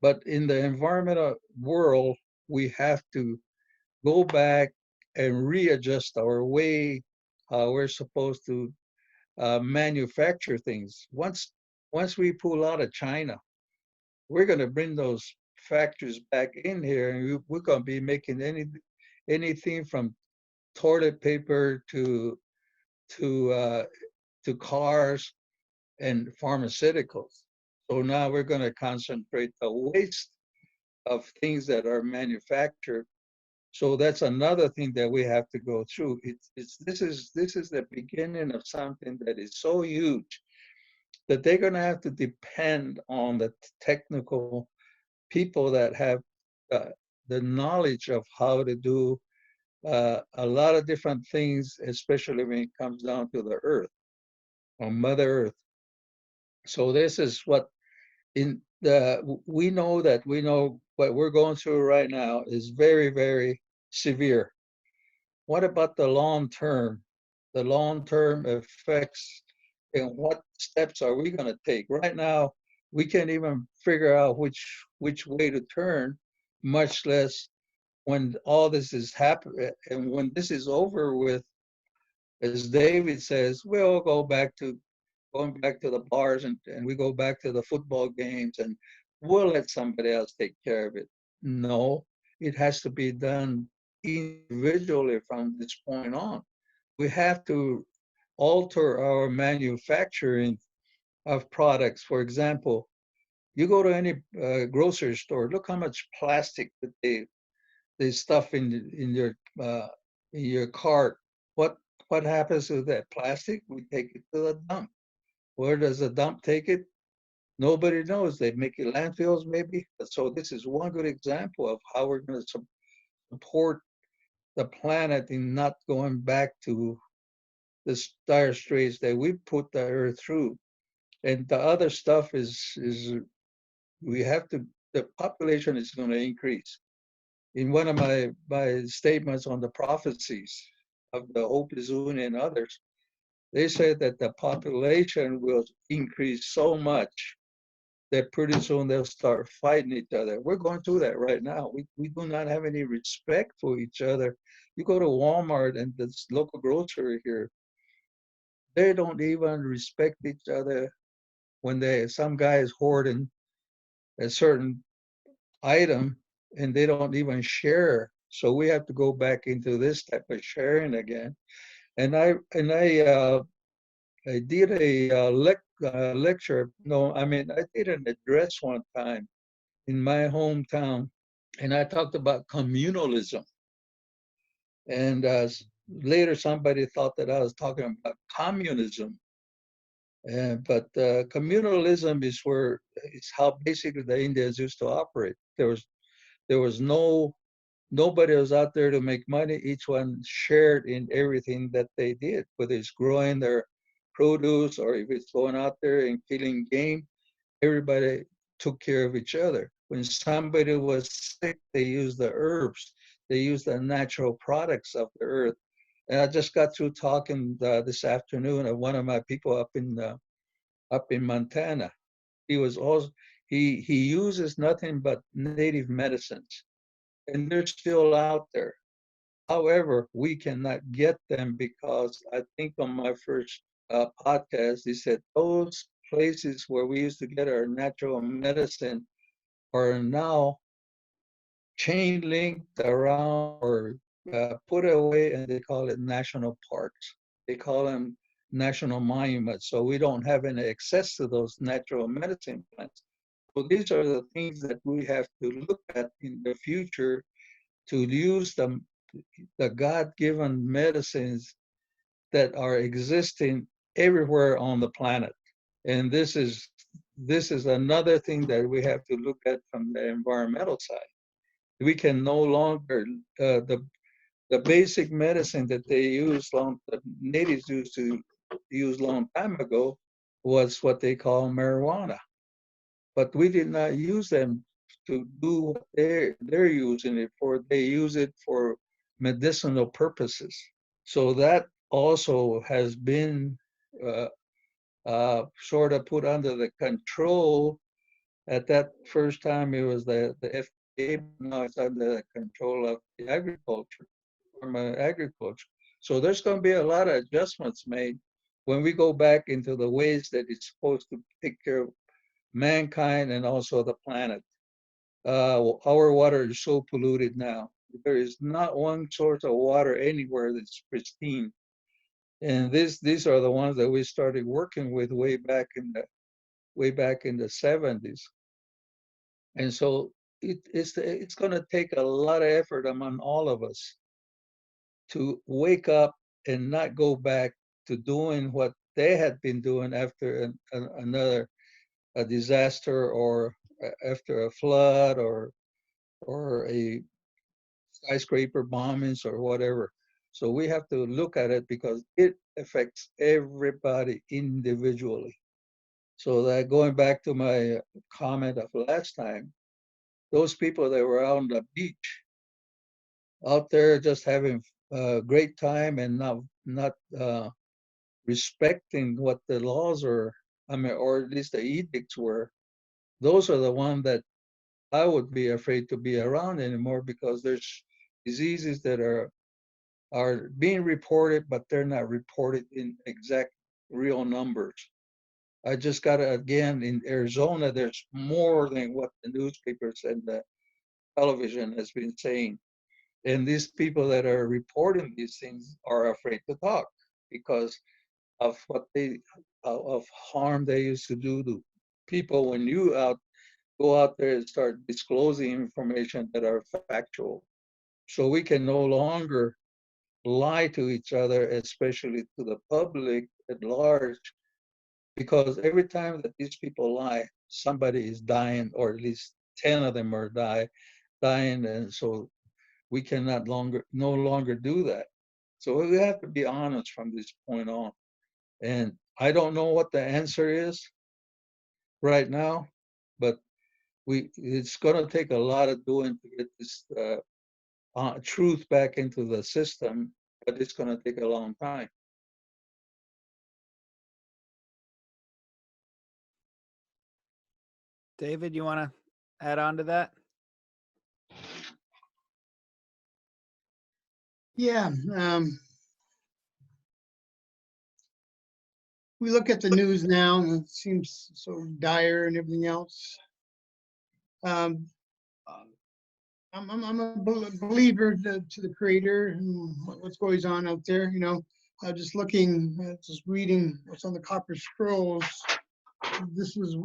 But in the environmental world, we have to go back and readjust our way how we're supposed to manufacture things. Once we pull out of China, we're going to bring those factories back in here, and we're going to be making anything from toilet paper to cars and pharmaceuticals. So now we're going to concentrate the waste of things that are manufactured. So that's another thing that we have to go through. This is the beginning of something that is so huge that they're going to have to depend on the technical people that have the knowledge of how to do a lot of different things, especially when it comes down to the earth, on Mother Earth. So this is what we know what we're going through right now is very, very severe. What about the long term? The long term effects, and what steps are we going to take? Right now, we can't even figure out which way to turn, much less when all this is happening. And when this is over with, as David says, we'll go back to going back to the bars, and we go back to the football games, and we'll let somebody else take care of it. No, it has to be done individually from this point on. We have to alter our manufacturing of products. For example, you go to any grocery store, look how much plastic that they stuff in your cart. What happens to that plastic? We take it to the dump. Where does the dump take it? Nobody knows. They make it landfills, maybe. So this is one good example of how we're going to support the planet in not going back to the dire straits that we put the earth through. And the other stuff is we have to, the population is going to increase. In one of my statements on the prophecies of the Hopi, Zuni, and others, they said that the population will increase so much that pretty soon they'll start fighting each other. We're going through that right now. We do not have any respect for each other. You go to Walmart and this local grocery here, they don't even respect each other when some guy is hoarding a certain item and they don't even share. So we have to go back into this type of sharing again. And I did a lecture. No, I mean I did an address one time in my hometown, and I talked about communalism. And later, somebody thought that I was talking about communism. But communalism is how basically the Indians used to operate. There was nobody was out there to make money. Each one shared in everything that they did, whether it's growing their produce or if it's going out there and killing game. Everybody took care of each other. When somebody was sick, they used the herbs. They used the natural products of the earth. And I just got through talking this afternoon of one of my people up in Montana. He uses nothing but native medicines, and they're still out there. However, we cannot get them because I think on my first podcast, he said those places where we used to get our natural medicine are now chain linked around or put away, and they call it national parks. They call them national monuments. So we don't have any access to those natural medicine plants. So these are the things that we have to look at in the future to use the God-given medicines that are existing everywhere on the planet. And this is this is another thing that we have to look at from the environmental side. We can no longer, the basic medicine that they use, the natives used to use long time ago, was what they call marijuana. But we did not use them to do what they're using it for. They use it for medicinal purposes. So that also has been sort of put under the control. At that first time, it was the FDA. Now it's under the control of the agriculture, agriculture. So there's going to be a lot of adjustments made when we go back into the ways that it's supposed to take care of mankind and also the planet. Our water is so polluted now. There is not one source of water anywhere that's pristine. And these are the ones that we started working with way back in the 70s. And so it's going to take a lot of effort among all of us to wake up and not go back to doing what they had been doing after a disaster, or after a flood, or a skyscraper bombings or whatever. So we have to look at it because it affects everybody individually. So that, going back to my comment of last time, those people that were out on the beach, out there just having a great time and not respecting what the laws are, I mean, or at least the edicts were, those are the ones that I would be afraid to be around anymore, because there's diseases that are being reported, but they're not reported in exact real numbers. I just got to, again, in Arizona, there's more than what the newspapers and the television has been saying. And these people that are reporting these things are afraid to talk because of what of harm they used to do to people when you go out there and start disclosing information that are factual. So we can no longer lie to each other, especially to the public at large, because every time that these people lie, somebody is dying, or at least 10 of them are dying, and so we cannot no longer do that. So we have to be honest from this point on. And I don't know what the answer is right now, but it's going to take a lot of doing to get this truth back into the system, but it's going to take a long time. David, you want to add on to that? Yeah. We look at the news now and it seems so dire and everything else. I'm a believer to the Creator and what's going on out there. You know, just looking, just reading what's on the copper scrolls. This is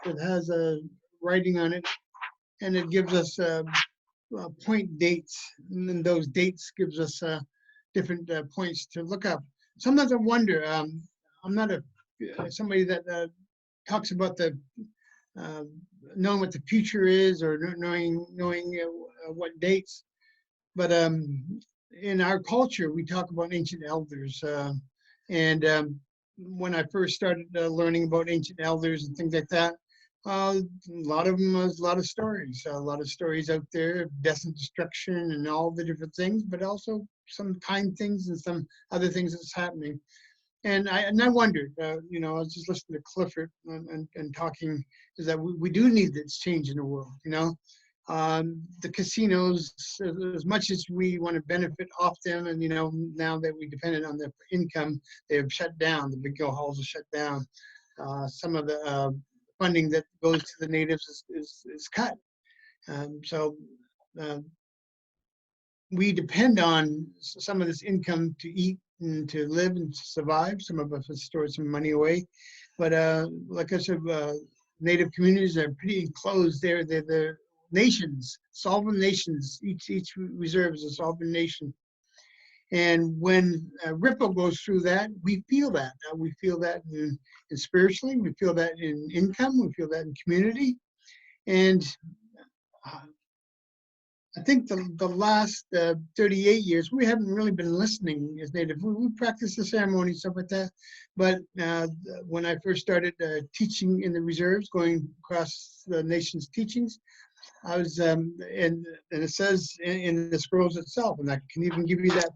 it has a writing on it, and it gives us point dates, and then those dates gives us different points to look up. Sometimes I wonder. I'm not somebody that talks about the knowing what the future is, or knowing what dates. But in our culture, we talk about ancient elders, and when I first started learning about ancient elders and things like that, a lot of them was a lot of stories out there of death and destruction and all the different things, but also some kind things and some other things that's happening. And I wondered, you know, I was just listening to Clifford and talking, is that we do need this change in the world, you know. The casinos, as much as we want to benefit off them, and, you know, now that we depended on their income, they have shut down. The big go halls are shut down. Some of the funding that goes to the natives is cut. So we depend on some of this income to eat and to live and to survive. Some of us have stored some money away, but like I said, Native communities are pretty enclosed. They're nations, sovereign nations. Each reserve is a sovereign nation, And when a ripple goes through that, we feel that. We feel that in spiritually, we feel that in income, we feel that in community. And I think the last 38 years, we haven't really been listening as Native. We practice the ceremony, stuff like that. But when I first started teaching in the reserves, going across the nation's teachings, I was, and it says in the scrolls itself, and I can even give you that,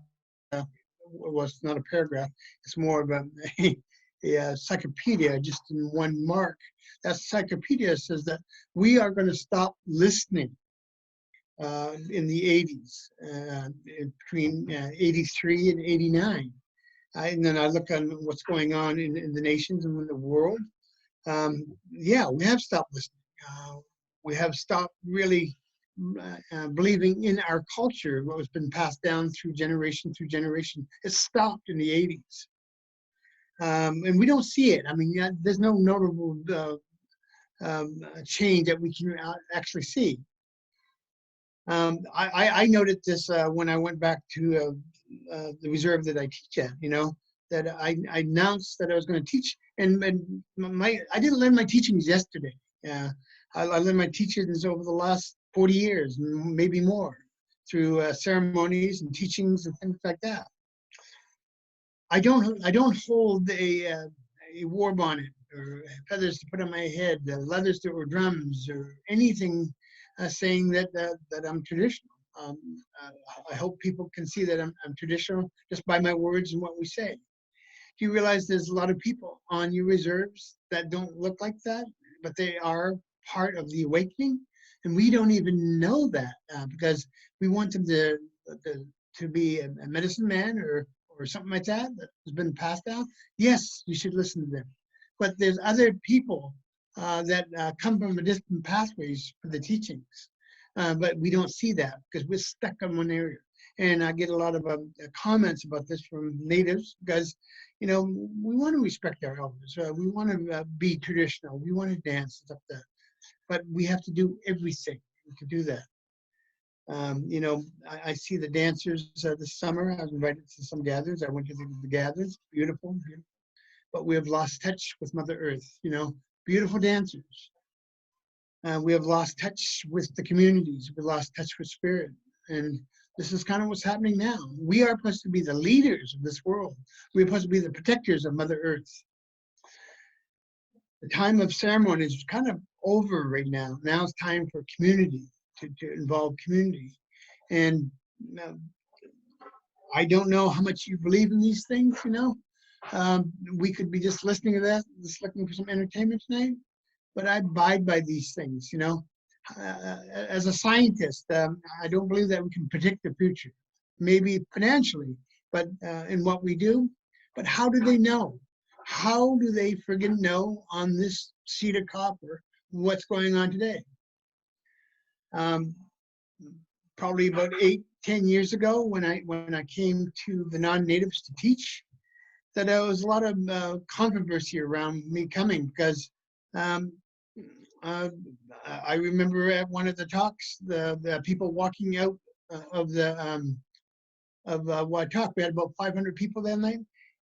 well, it's not a paragraph, it's more of a encyclopedia, just in one mark. That encyclopedia says that we are going to stop listening in the 80s, between 83 and 89. And then I look on what's going on in the nations and in the world. Yeah, we have stopped listening. We have stopped really believing in our culture, what has been passed down through generation. It stopped in the 80s. And we don't see it. I mean, there's no notable change that we can actually see. I noted this when I went back to the reserve that I teach at, that I announced that I was going to teach, and I didn't learn my teachings yesterday. I learned my teachings over the last 40 years, maybe more, through ceremonies and teachings and things like that. I don't hold a war bonnet or feathers to put on my head, leathers or drums or anything saying that I'm traditional. I hope people can see that I'm traditional just by my words and what we say. Do you realize there's a lot of people on your reserves that don't look like that, but they are part of the awakening, and we don't even know that because we want them to be a medicine man or something like that has been passed down. Yes, you should listen to them, but there's other people that come from different pathways for the teachings, but we don't see that because we're stuck in one area. And I get a lot of comments about this from natives because, we want to respect our elders. We want to be traditional. We want to dance and stuff like that. But we have to do everything to do that. I see the dancers this summer. I was invited to some gatherings. I went to the gatherings. Beautiful, beautiful. But we have lost touch with Mother Earth. Beautiful dancers. We have lost touch with the communities. We lost touch with spirit. And this is kind of what's happening now. We are supposed to be the leaders of this world. We're supposed to be the protectors of Mother Earth. The time of ceremony is kind of over right now. Now it's time for community, to involve community. And I don't know how much you believe in these things, we could be just listening to that, just looking for some entertainment tonight. But I abide by these things, as a scientist, I don't believe that we can predict the future, maybe financially, but in what we do. But how do they know? How do they friggin' know on this sheet of copper what's going on today? Probably about 8-10 years ago, when I came to the non-natives to teach, that there was a lot of controversy around me coming because I remember at one of the talks, the people walking out of what talk. We had about 500 people that night,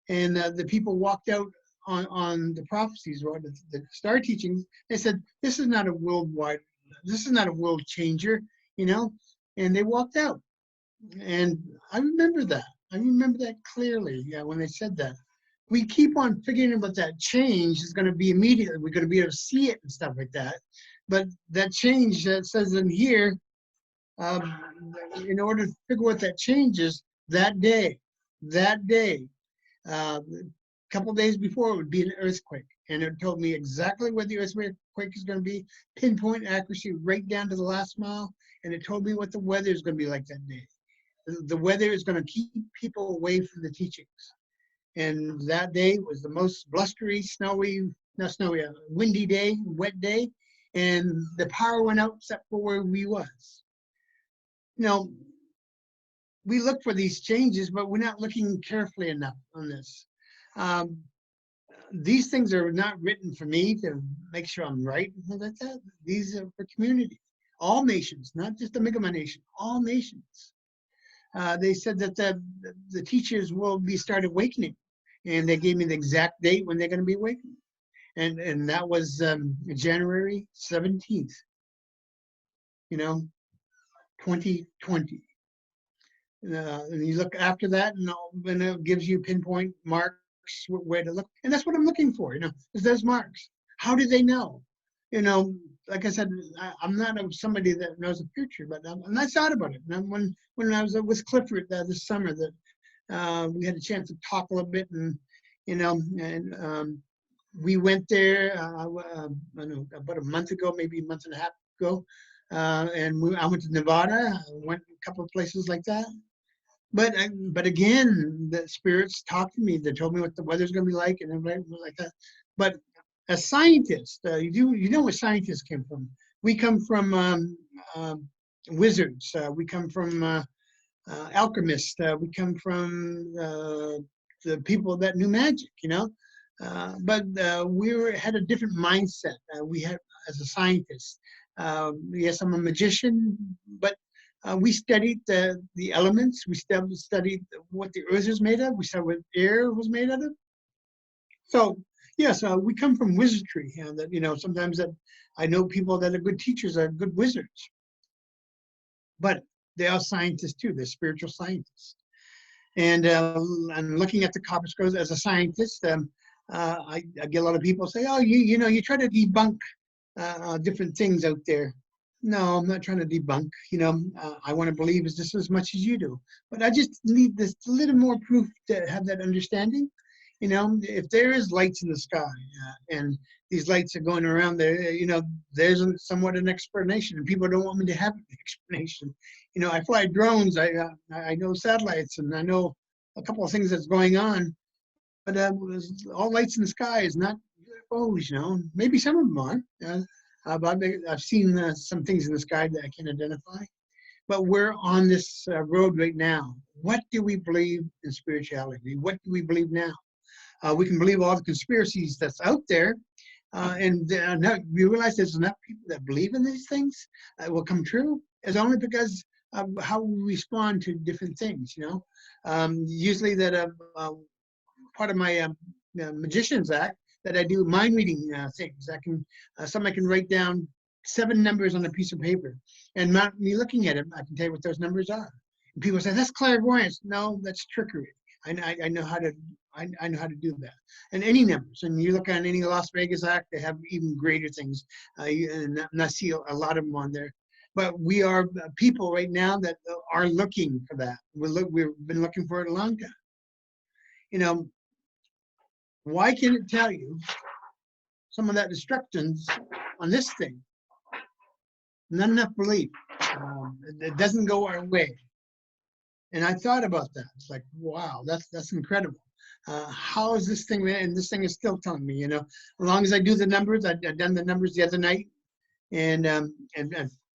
and the people walked out on the prophecies or the star teachings. They said, "This is not a worldwide. This is not a world changer," and they walked out. And I remember that. I remember that clearly. Yeah, when they said that. We keep on figuring out that change is going to be immediately. We're going to be able to see it and stuff like that. But that change that says in here, in order to figure what that change is, that day, a couple days before, it would be an earthquake. And it told me exactly where the earthquake is going to be, pinpoint accuracy right down to the last mile. And it told me what the weather is going to be like that day. The weather is going to keep people away from the teachings. And that day was the most blustery, windy day, wet day, and the power went out except for where we was. We look for these changes, but we're not looking carefully enough on this. These things are not written for me to make sure I'm right and things like that. These are for community, all nations, not just the Mi'kmaq nation, all nations. they said that the teachers will be start awakening, and they gave me the exact date when they're going to be awakening, and that was January 17th, 2020. And you look after that, and it gives you pinpoint marks where to look, and that's what I'm looking for. Is those marks? How do they know? Like I said, I'm not somebody that knows the future, but I thought about it. And when I was with Clifford this summer, that we had a chance to talk a little bit, and we went there. I don't know, about a month ago, maybe a month and a half ago, and I went to Nevada. I went a couple of places like that. But again, the spirits talked to me. They told me what the weather's going to be like and everything like that. But as scientists, you know where scientists came from. We come from wizards. We come from alchemists. We come from the people that knew magic. But we had a different mindset. We had as a scientist. Yes, I'm a magician, but we studied the elements. We studied what the earth is made of. We studied what air was made out of. So yes, we come from wizardry, and that sometimes that I know people that are good teachers are good wizards, but they are scientists too. They're spiritual scientists. And I'm looking at the copper scrolls as a scientist. I get a lot of people say, "Oh, you try to debunk different things out there." No, I'm not trying to debunk. I want to believe just as much as you do, but I just need this little more proof to have that understanding. If there is lights in the sky and these lights are going around there, there's somewhat an explanation, and people don't want me to have an explanation. I fly drones. I know satellites, and I know a couple of things that's going on, but all lights in the sky is not UFOs. Maybe some of them are. I've seen some things in the sky that I can identify, but we're on this road right now. What do we believe in spirituality? What do we believe now? We can believe all the conspiracies that's out there, and now we realize there's enough people that believe in these things that will come true. It's only because of how we respond to different things. Usually that part of my Magician's Act, that I do mind reading things. I can write down 7 numbers on a piece of paper, and not me looking at it, I can tell you what those numbers are. And people say that's clairvoyance. No, that's trickery. I know how to do that. And any numbers, and you look on any Las Vegas Act, they have even greater things, and I see a lot of them on there. But we are people right now that are looking for that. We've been looking for it a long time. Why can't it tell you some of that destructions on this thing? Not enough belief. It doesn't go our way. And I thought about that. It's like, wow, that's incredible. How is this thing? And this thing is still telling me, as long as I do the numbers, I've done the numbers the other night, and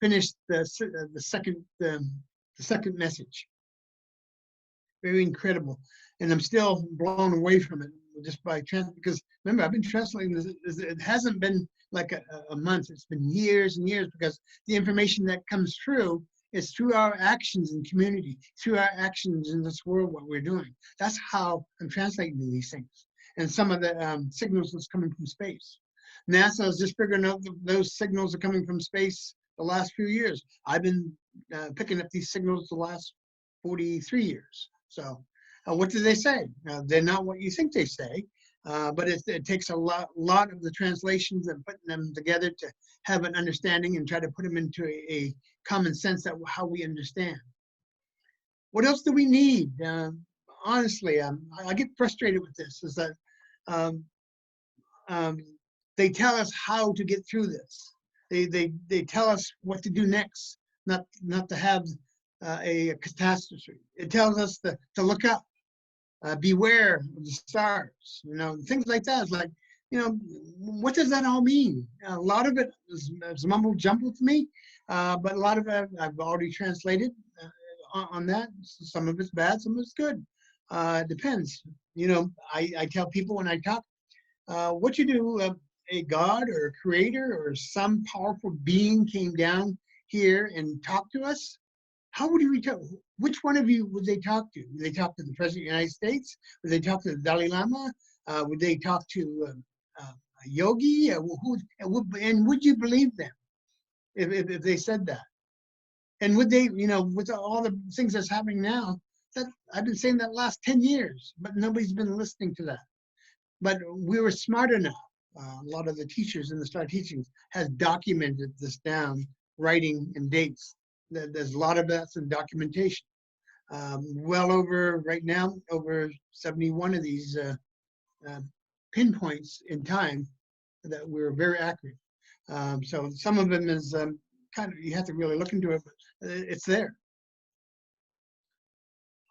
finished the second message. Very incredible. And I'm still blown away from it just by because remember, I've been translating this. It hasn't been like a month. It's been years and years, because the information that comes through is through our actions in community, through our actions in this world, what we're doing. That's how I'm translating these things. And some of the signals that's coming from space. NASA is just figuring out those signals are coming from space the last few years. I've been picking up these signals the last 43 years. So what do they say? They're not what you think they say, but it takes a lot of the translations and putting them together to have an understanding and try to put them into a common sense that how we understand. What else do we need? Honestly, I get frustrated with this, is that they tell us how to get through this. They tell us what to do next, not to have a catastrophe. It tells us to look up, beware of the stars, things like that. It's like, what does that all mean? A lot of it is mumble jumble to me, but a lot of it I've already translated on that. Some of it's bad, some of it's good. It depends. I tell people when I talk, what you do, a God or a creator or some powerful being came down here and talked to us. How would you reach out? Which one of you would they talk to? Would they talk to the President of the United States? Would they talk to the Dalai Lama? Would they talk to a yogi? And would you believe them if they said that? And would they, with all the things that's happening now, that I've been saying that last 10 years, but nobody's been listening to that. But we were smart enough. A lot of the teachers in the Star Teachings has documented this down, writing and dates. There's a lot of that's in documentation. Well over, right now, over 71 of these pinpoints in time that were very accurate. So some of them is kind of, you have to really look into it, but it's there.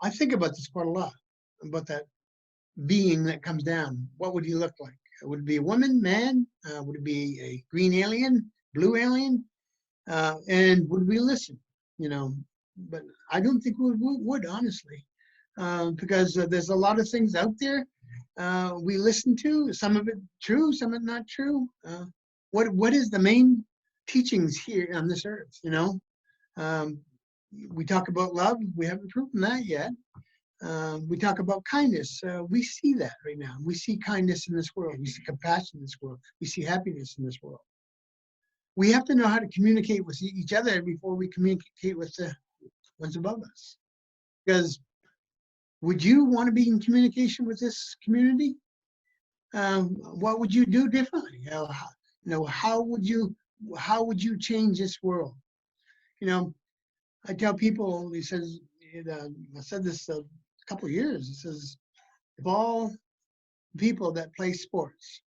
I think about this quite a lot, about that being that comes down. What would he look like? Would it be a woman, man? Would it be a green alien, blue alien? And would we listen? But I don't think we would, honestly, because there's a lot of things out there we listen to. Some of it true, some of it not true. What is the main teachings here on this earth? We talk about love. We haven't proven that yet. We talk about kindness. We see that right now. We see kindness in this world. We see compassion in this world. We see happiness in this world. We have to know how to communicate with each other before we communicate with the ones above us. Because would you want to be in communication with this community? What would you do differently? How would you change this world? I tell people, he says, I said this a couple of years, it says, if all people that play sports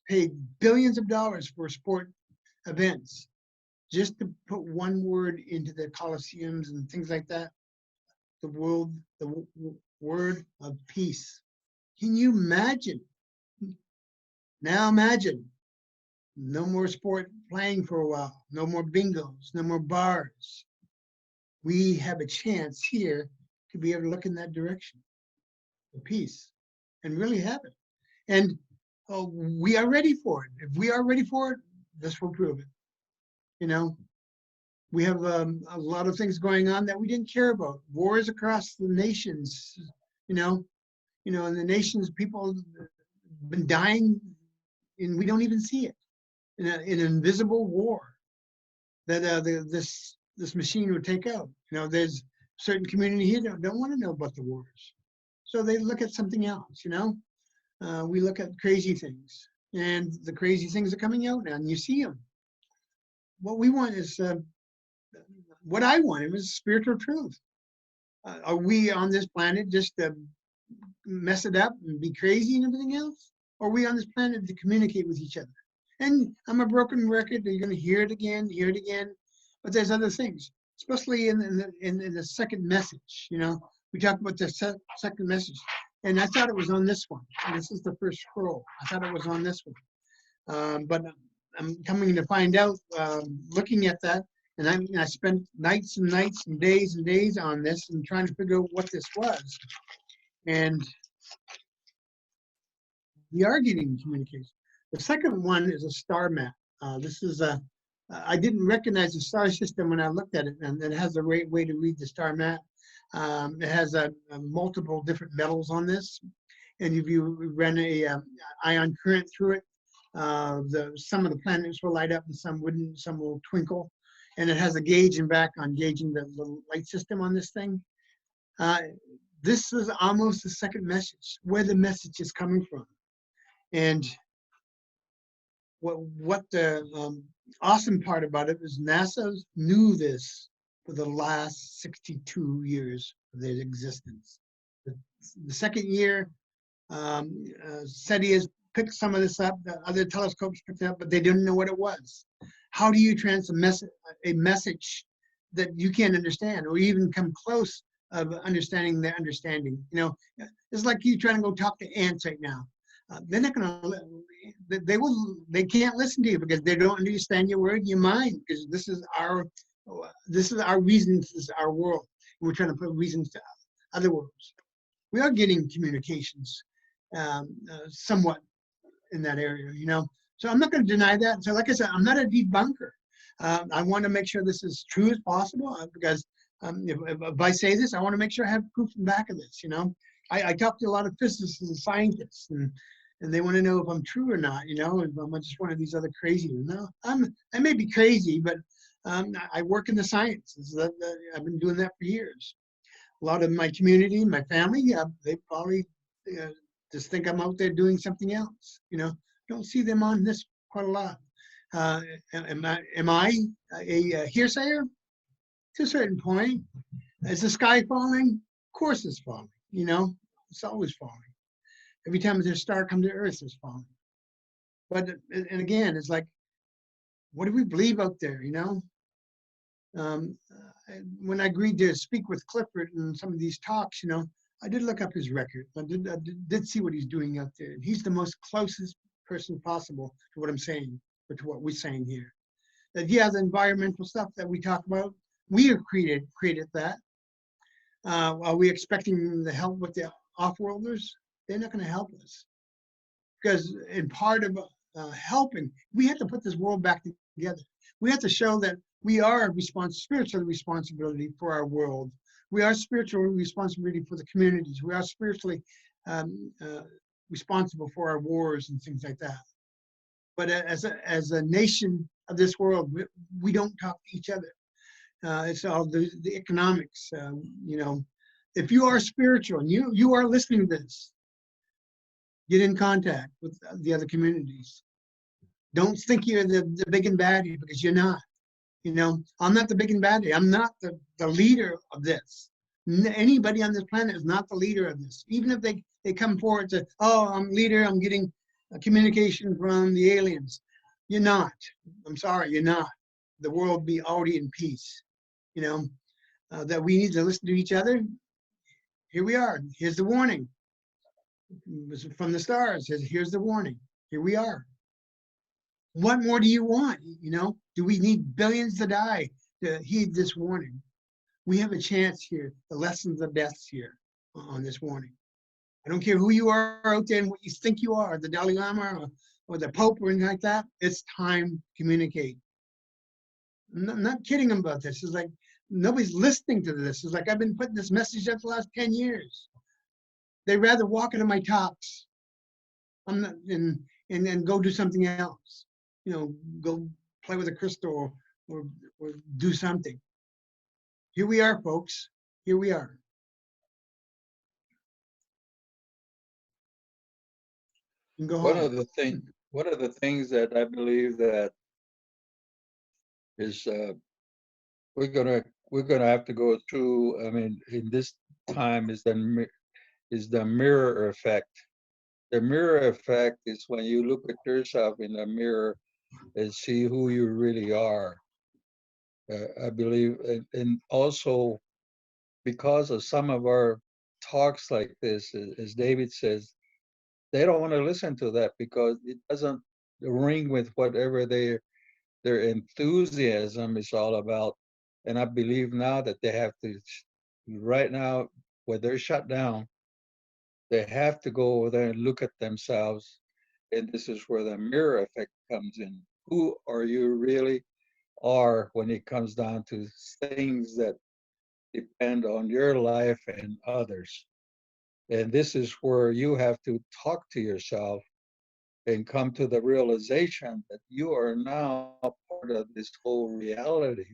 paid billions of dollars for sport events just to put one word into the coliseums and things like that, the word of peace. Can you imagine? Now imagine, no more sport playing for a while, no more bingos, no more bars. We have a chance here to be able to look in that direction, for peace, and really have it. And we are ready for it. If we are ready for it, this will prove it. We have a lot of things going on that we didn't care about. Wars across the nations, in the nations, people have been dying, and we don't even see it. In an invisible war that this machine would take out. There's certain community here that don't want to know about the wars, so they look at something else. We look at crazy things, and the crazy things are coming out now, and you see them. What we want is, what I wanted was spiritual truth. Are we on this planet just to mess it up and be crazy and everything else? Or are we on this planet to communicate with each other? And I'm a broken record. You're going to hear it again. But there's other things, especially in the second message. We talk about the second message, and I thought it was on this one. And this is the first scroll. I thought it was on this one, but I'm coming to find out, looking at that, and I spent nights and nights and days on this and trying to figure out what this was. And we are getting communication. The second one is a star map. This is I didn't recognize the star system when I looked at it, and it has a great way to read the star map. It has multiple different metals on this, and if you run a ion current through it, some of the planets will light up and some wouldn't, some will twinkle, and it has a gauge in back on gauging the light system on this thing. This is almost the second message, where the message is coming from. And what the awesome part about it is NASA knew this for the last 62 years of their existence. The second year, SETI has picked some of this up, the other telescopes picked it up, but they didn't know what it was. How do you transmit a message that you can't understand or even come close of understanding their understanding? It's like you trying to go talk to ants right now. They're not going to, they can't listen to you because they don't understand your word, your mind, because this is our reasons, this is our world. And we're trying to put reasons to other worlds. We are getting communications somewhat in that area, So I'm not going to deny that. So like I said, I'm not a debunker. I want to make sure this is true as possible because If I say this, I want to make sure I have proof in the back of this. I talk to a lot of physicists and scientists, and they want to know if I'm true or not. If I'm just one of these other crazy ones. No, I may be crazy, but I work in the sciences. I've been doing that for years. A lot of my community, my family, they probably just think I'm out there doing something else. Don't see them on this quite a lot. Am I a hearsayer? To a certain point. Is the sky falling? Of course it's falling. It's always falling. Every time there's a star come to Earth, it's falling. But and again, it's like, what do we believe out there? When I agreed to speak with Clifford in some of these talks, I did look up his record. I did see what he's doing out there. He's the most closest person possible to what I'm saying, or to what we're saying here. That the environmental stuff that we talk about, we have created that. Are we expecting the help with the off-worlders? They're not going to help us. Because in part of helping, we have to put this world back together. We have to show that we are spiritual responsibility for our world. We are spiritual responsibility for the communities. We are spiritually responsible for our wars and things like that. But as a nation of this world, we don't talk to each other. It's all the economics. If you are spiritual and you are listening to this, get in contact with the other communities. Don't think you're the big and baddie, because you're not. I'm not the big and baddie. I'm not the leader of this. Anybody on this planet is not the leader of this. Even if they come forward to, oh, I'm leader, I'm getting communication from the aliens. You're not. I'm sorry, you're not. The world will be already in peace. That we need to listen to each other. Here we are. Here's the warning. From the stars, here's the warning. Here we are. What more do you want? Do we need billions to die to heed this warning? We have a chance here to lessen the deaths here on this warning. I don't care who you are out there and what you think you are, the Dalai Lama or the Pope or anything like that. It's time to communicate. I'm not kidding about this. It's like nobody's listening to this. It's like I've been putting this message up the last 10 years. They'd rather walk into my talks and go do something else. Go play with a crystal or do something. Here we are, folks. Here we are. You can go One home. of the things that I believe that is we're gonna have to go through. I mean, in this time is the mirror effect. The mirror effect is when you look at yourself in the mirror and see who you really are. I believe, and also because of some of our talks like this, as David says, they don't want to listen to that because it doesn't ring with whatever their enthusiasm is all about. And I believe now that they have to, right now, when they're shut down, they have to go over there and look at themselves. And this is where the mirror effect comes in. Who are you really are when it comes down to things that depend on your life and others? And this is where you have to talk to yourself and come to the realization that you are now part of this whole reality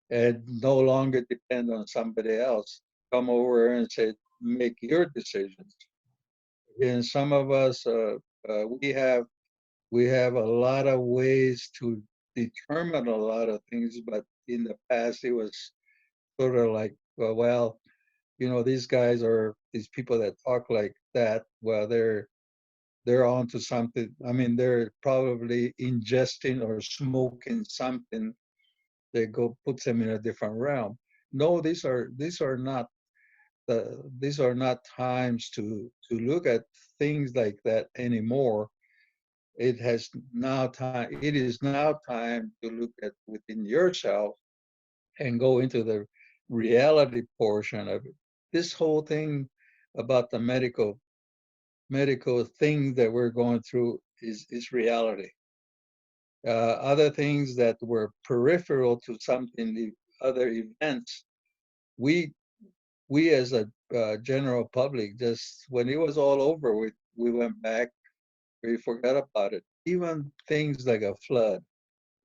and no longer depend on somebody else. Come over and say, make your decisions. And some of us, we have a lot of ways to determine a lot of things, but in the past it was sort of like, well, these guys are these people that talk like that. Well, they're onto something. I mean, they're probably ingesting or smoking something that puts them in a different realm. No, these are not times to look at things like that anymore. It is now time to look at within yourself and go into the reality portion of it. This whole thing about the medical thing that we're going through is reality. Other things that were peripheral to something, the other events we we as a general public, just when it was all over, we went back, we forgot about it. Even things like a flood,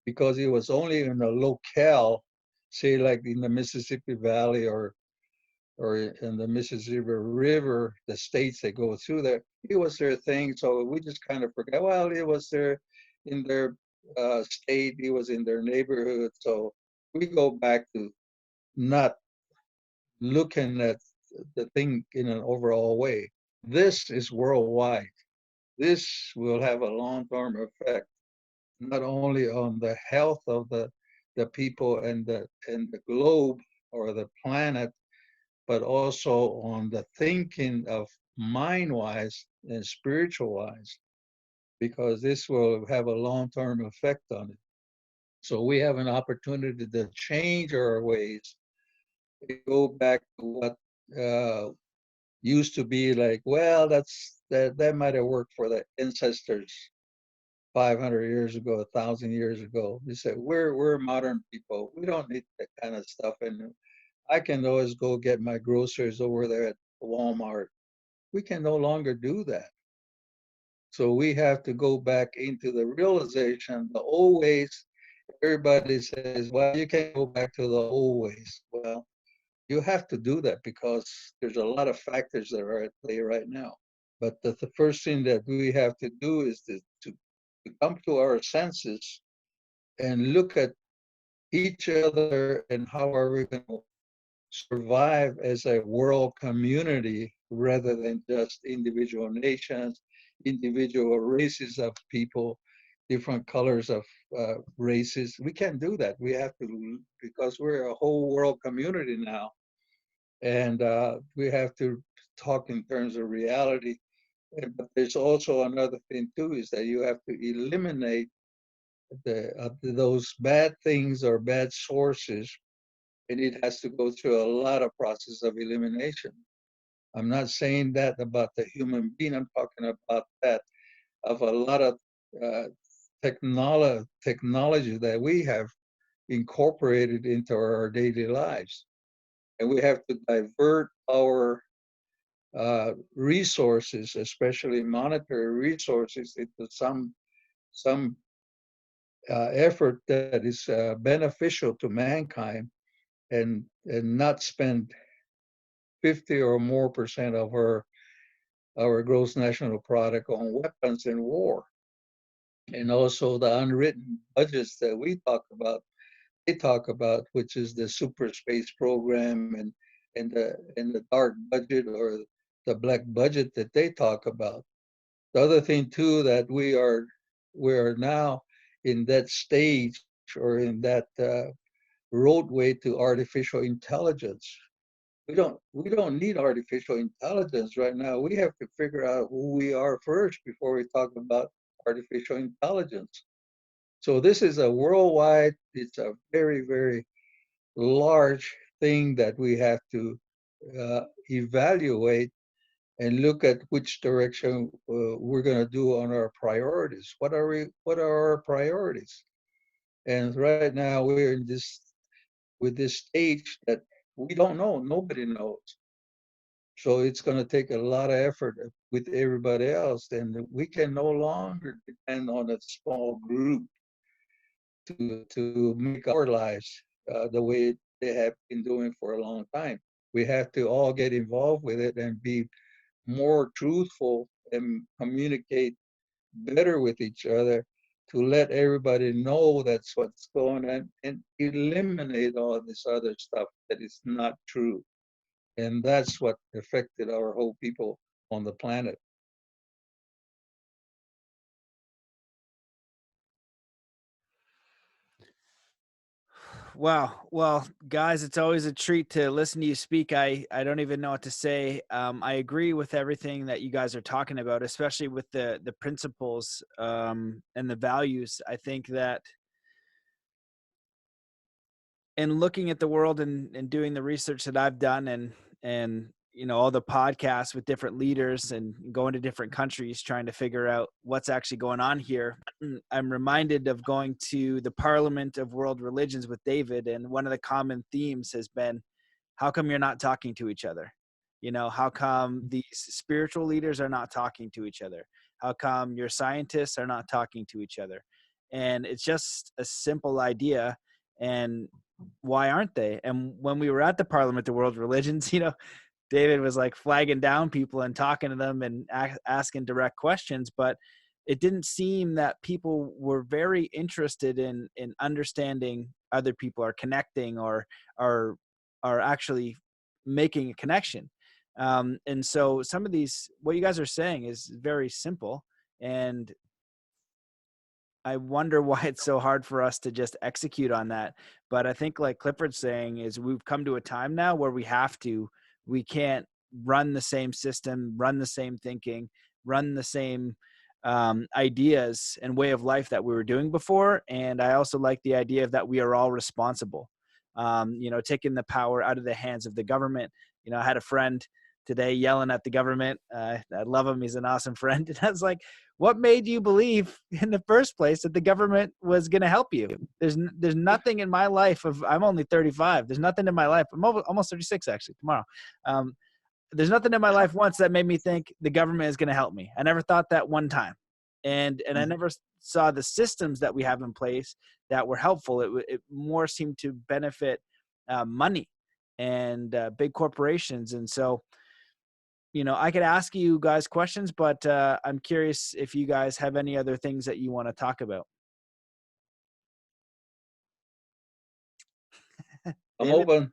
because it was only in a locale, say like in the Mississippi Valley or in the Mississippi River, the states that go through there, it was their thing. So we just kind of forgot, well, it was their in their state, it was in their neighborhood. So we go back to not looking at the thing in an overall way. This is worldwide. This will have a long-term effect, not only on the health of the people and the globe or the planet, but also on the thinking of mind-wise and spiritual-wise, because this will have a long-term effect on it. So we have an opportunity to change our ways, go back to what used to be like, well, that might have worked for the ancestors 500 years ago, 1,000 years ago. They said, we're modern people. We don't need that kind of stuff. And I can always go get my groceries over there at Walmart. We can no longer do that. So we have to go back into the realization, the old ways. Everybody says, well, you can't go back to the old ways. Well, you have to do that because there's a lot of factors that are at play right now. But the first thing that we have to do is to come to our senses and look at each other and how are we going to survive as a world community rather than just individual nations, individual races of people, different colors of races. We can't do that. We have to, because we're a whole world community now. And we have to talk in terms of reality. But there's also another thing too, is that you have to eliminate those bad things or bad sources, and it has to go through a lot of process of elimination. I'm not saying that about the human being. I'm talking about that of a lot of uh, technology that we have incorporated into our daily lives, and we have to divert our resources, especially monetary resources, into some effort that is beneficial to mankind, and not spend 50 or more percent of our gross national product on weapons and war. And also the unwritten budgets that we talk about, they talk about, which is the super space program and the dark budget or the black budget that they talk about. The other thing too, that we are now in that stage or in that roadway to artificial intelligence. We don't need artificial intelligence right now. We have to figure out who we are first before we talk about artificial intelligence. So this is a worldwide, it's a very, very large thing that we have to evaluate and look at which direction we're going to do on our priorities. What are our priorities? And right now we're in this with this stage that we don't know. Nobody knows. So it's going to take a lot of effort with everybody else, and we can no longer depend on a small group to make our lives the way they have been doing for a long time. We have to all get involved with it and be more truthful and communicate better with each other to let everybody know that's what's going on and eliminate all this other stuff that is not true. And that's what affected our whole people on the planet. Wow. Well, guys, it's always a treat to listen to you speak. I don't even know what to say. I agree with everything that you guys are talking about, especially with the principles and the values. I think that in looking at the world and doing the research that I've done and all the podcasts with different leaders and going to different countries trying to figure out what's actually going on here, I'm reminded of going to the Parliament of World Religions with David, and one of the common themes has been how come you're not talking to each other? You know, how come these spiritual leaders are not talking to each other? How come your scientists are not talking to each other? And it's just a simple idea. And why aren't they? And when we were at the Parliament of World Religions, you know, David was like flagging down people and talking to them and asking direct questions, but it didn't seem that people were very interested in understanding other people, or connecting, or are actually making a connection. And so some of these, what you guys are saying is very simple, and I wonder why it's so hard for us to just execute on that. But I think, like Clifford's saying, is we've come to a time now where we can't run the same system, run the same thinking, run the same ideas and way of life that we were doing before. And I also like the idea of that we are all responsible, you know, taking the power out of the hands of the government. You know, I had a friend today yelling at the government. I love him. He's an awesome friend. And I was like, what made you believe in the first place that the government was going to help you? There's nothing in my life I'm only 35. There's nothing in my life. I'm almost 36 actually tomorrow. There's nothing in my life once that made me think the government is going to help me. I never thought that one time. And I never saw the systems that we have in place that were helpful. It more seemed to benefit money and big corporations. And so, you know, I could ask you guys questions, but I'm curious if you guys have any other things that you want to talk about. I'm David? open.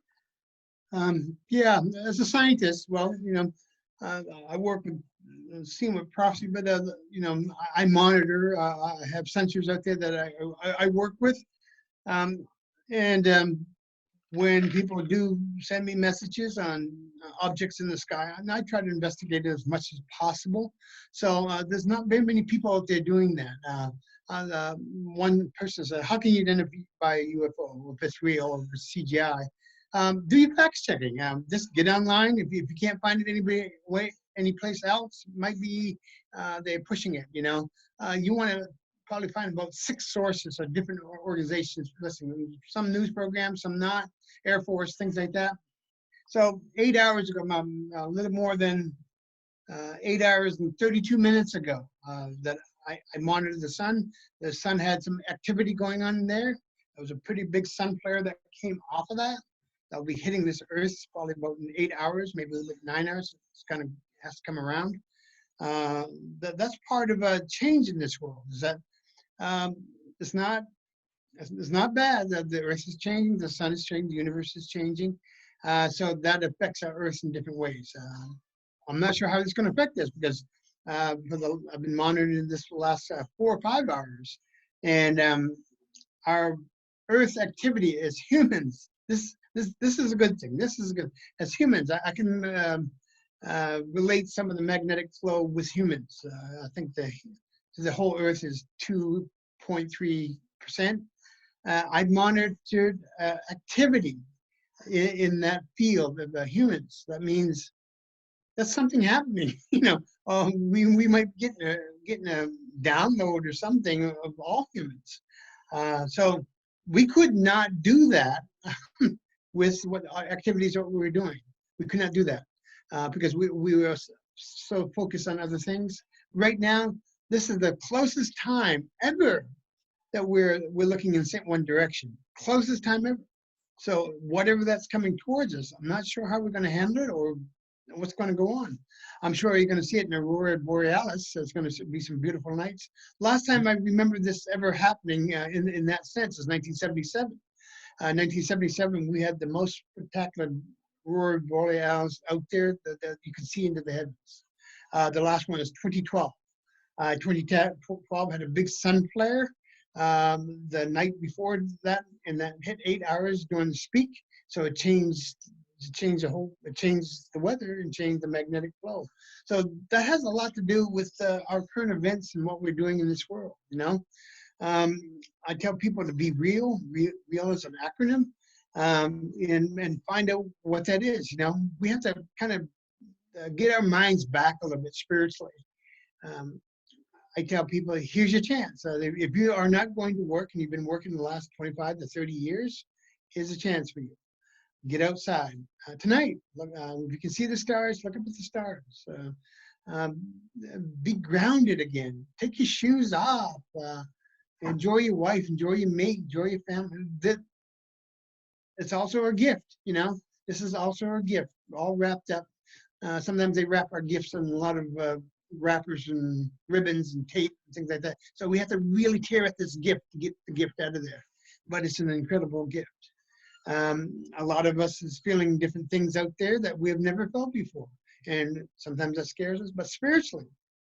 Yeah, as a scientist, well, you know, I work with seeing with prophecy, but you know, I monitor. I have sensors out there that I work with, and when people do send me messages on objects in the sky, and I try to investigate it as much as possible. So there's not very many people out there doing that. One person said, "How can you identify a UFO if it's real or if it's CGI?" Do your fact checking. Just get online. If you can't find it any place else, might be they're pushing it. You know, you want to probably find about 6 sources of different organizations listening. Some news programs, some not. Air Force, things like that. So 8 hours ago, a little more than 8 hours and 32 minutes ago, that I monitored the sun. The sun had some activity going on there. There was a pretty big sun flare that came off of that. That'll be hitting this Earth probably about in 8 hours, maybe a little bit 9 hours. It's kind of has to come around. That's part of a change in this world. Is that it's not bad that the Earth is changing, the sun is changing, the universe is changing. So that affects our Earth in different ways. I'm not sure how it's going to affect us because I've been monitoring this for the last 4 or 5 hours, and our Earth activity as humans. This is a good thing. This is good. As humans, I can relate some of the magnetic flow with humans. I think the whole Earth is 2.3%. I monitored activity in that field of the humans. That means that's something happening. You know, we might get getting a download or something of all humans. So we could not do that with what activities that we were doing. We could not do that because we were so focused on other things. Right now, this is the closest time ever that we're looking in one direction. Closest time ever. So whatever that's coming towards us, I'm not sure how we're going to handle it or what's going to go on. I'm sure you're going to see it in Aurora Borealis. There's going to be some beautiful nights. Last time I remember this ever happening in that sense is 1977. 1977, we had the most spectacular Aurora Borealis out there that you could see into the heavens. The last one is 2012. 2012 had a big sun flare the night before that, and that hit 8 hours during the speak. So it changed the weather and changed the magnetic flow. So that has a lot to do with our current events and what we're doing in this world. You know, I tell people to be real. Real is an acronym, and find out what that is. You know, we have to kind of get our minds back a little bit spiritually. I tell people, here's your chance. If you are not going to work and you've been working the last 25 to 30 years, here's a chance for you. get outside. Tonight, look, if you can see the stars, look up at the stars. Um, be grounded again. Take your shoes off. Enjoy your wife, enjoy your mate, enjoy your family. It's also a gift, you know. This is also a gift, all wrapped up. Sometimes they wrap our gifts in a lot of wrappers and ribbons and tape and things like that. So we have to really tear at this gift to get the gift out of there. But it's an incredible gift. A lot of us is feeling different things out there that we have never felt before. And sometimes that scares us, but spiritually,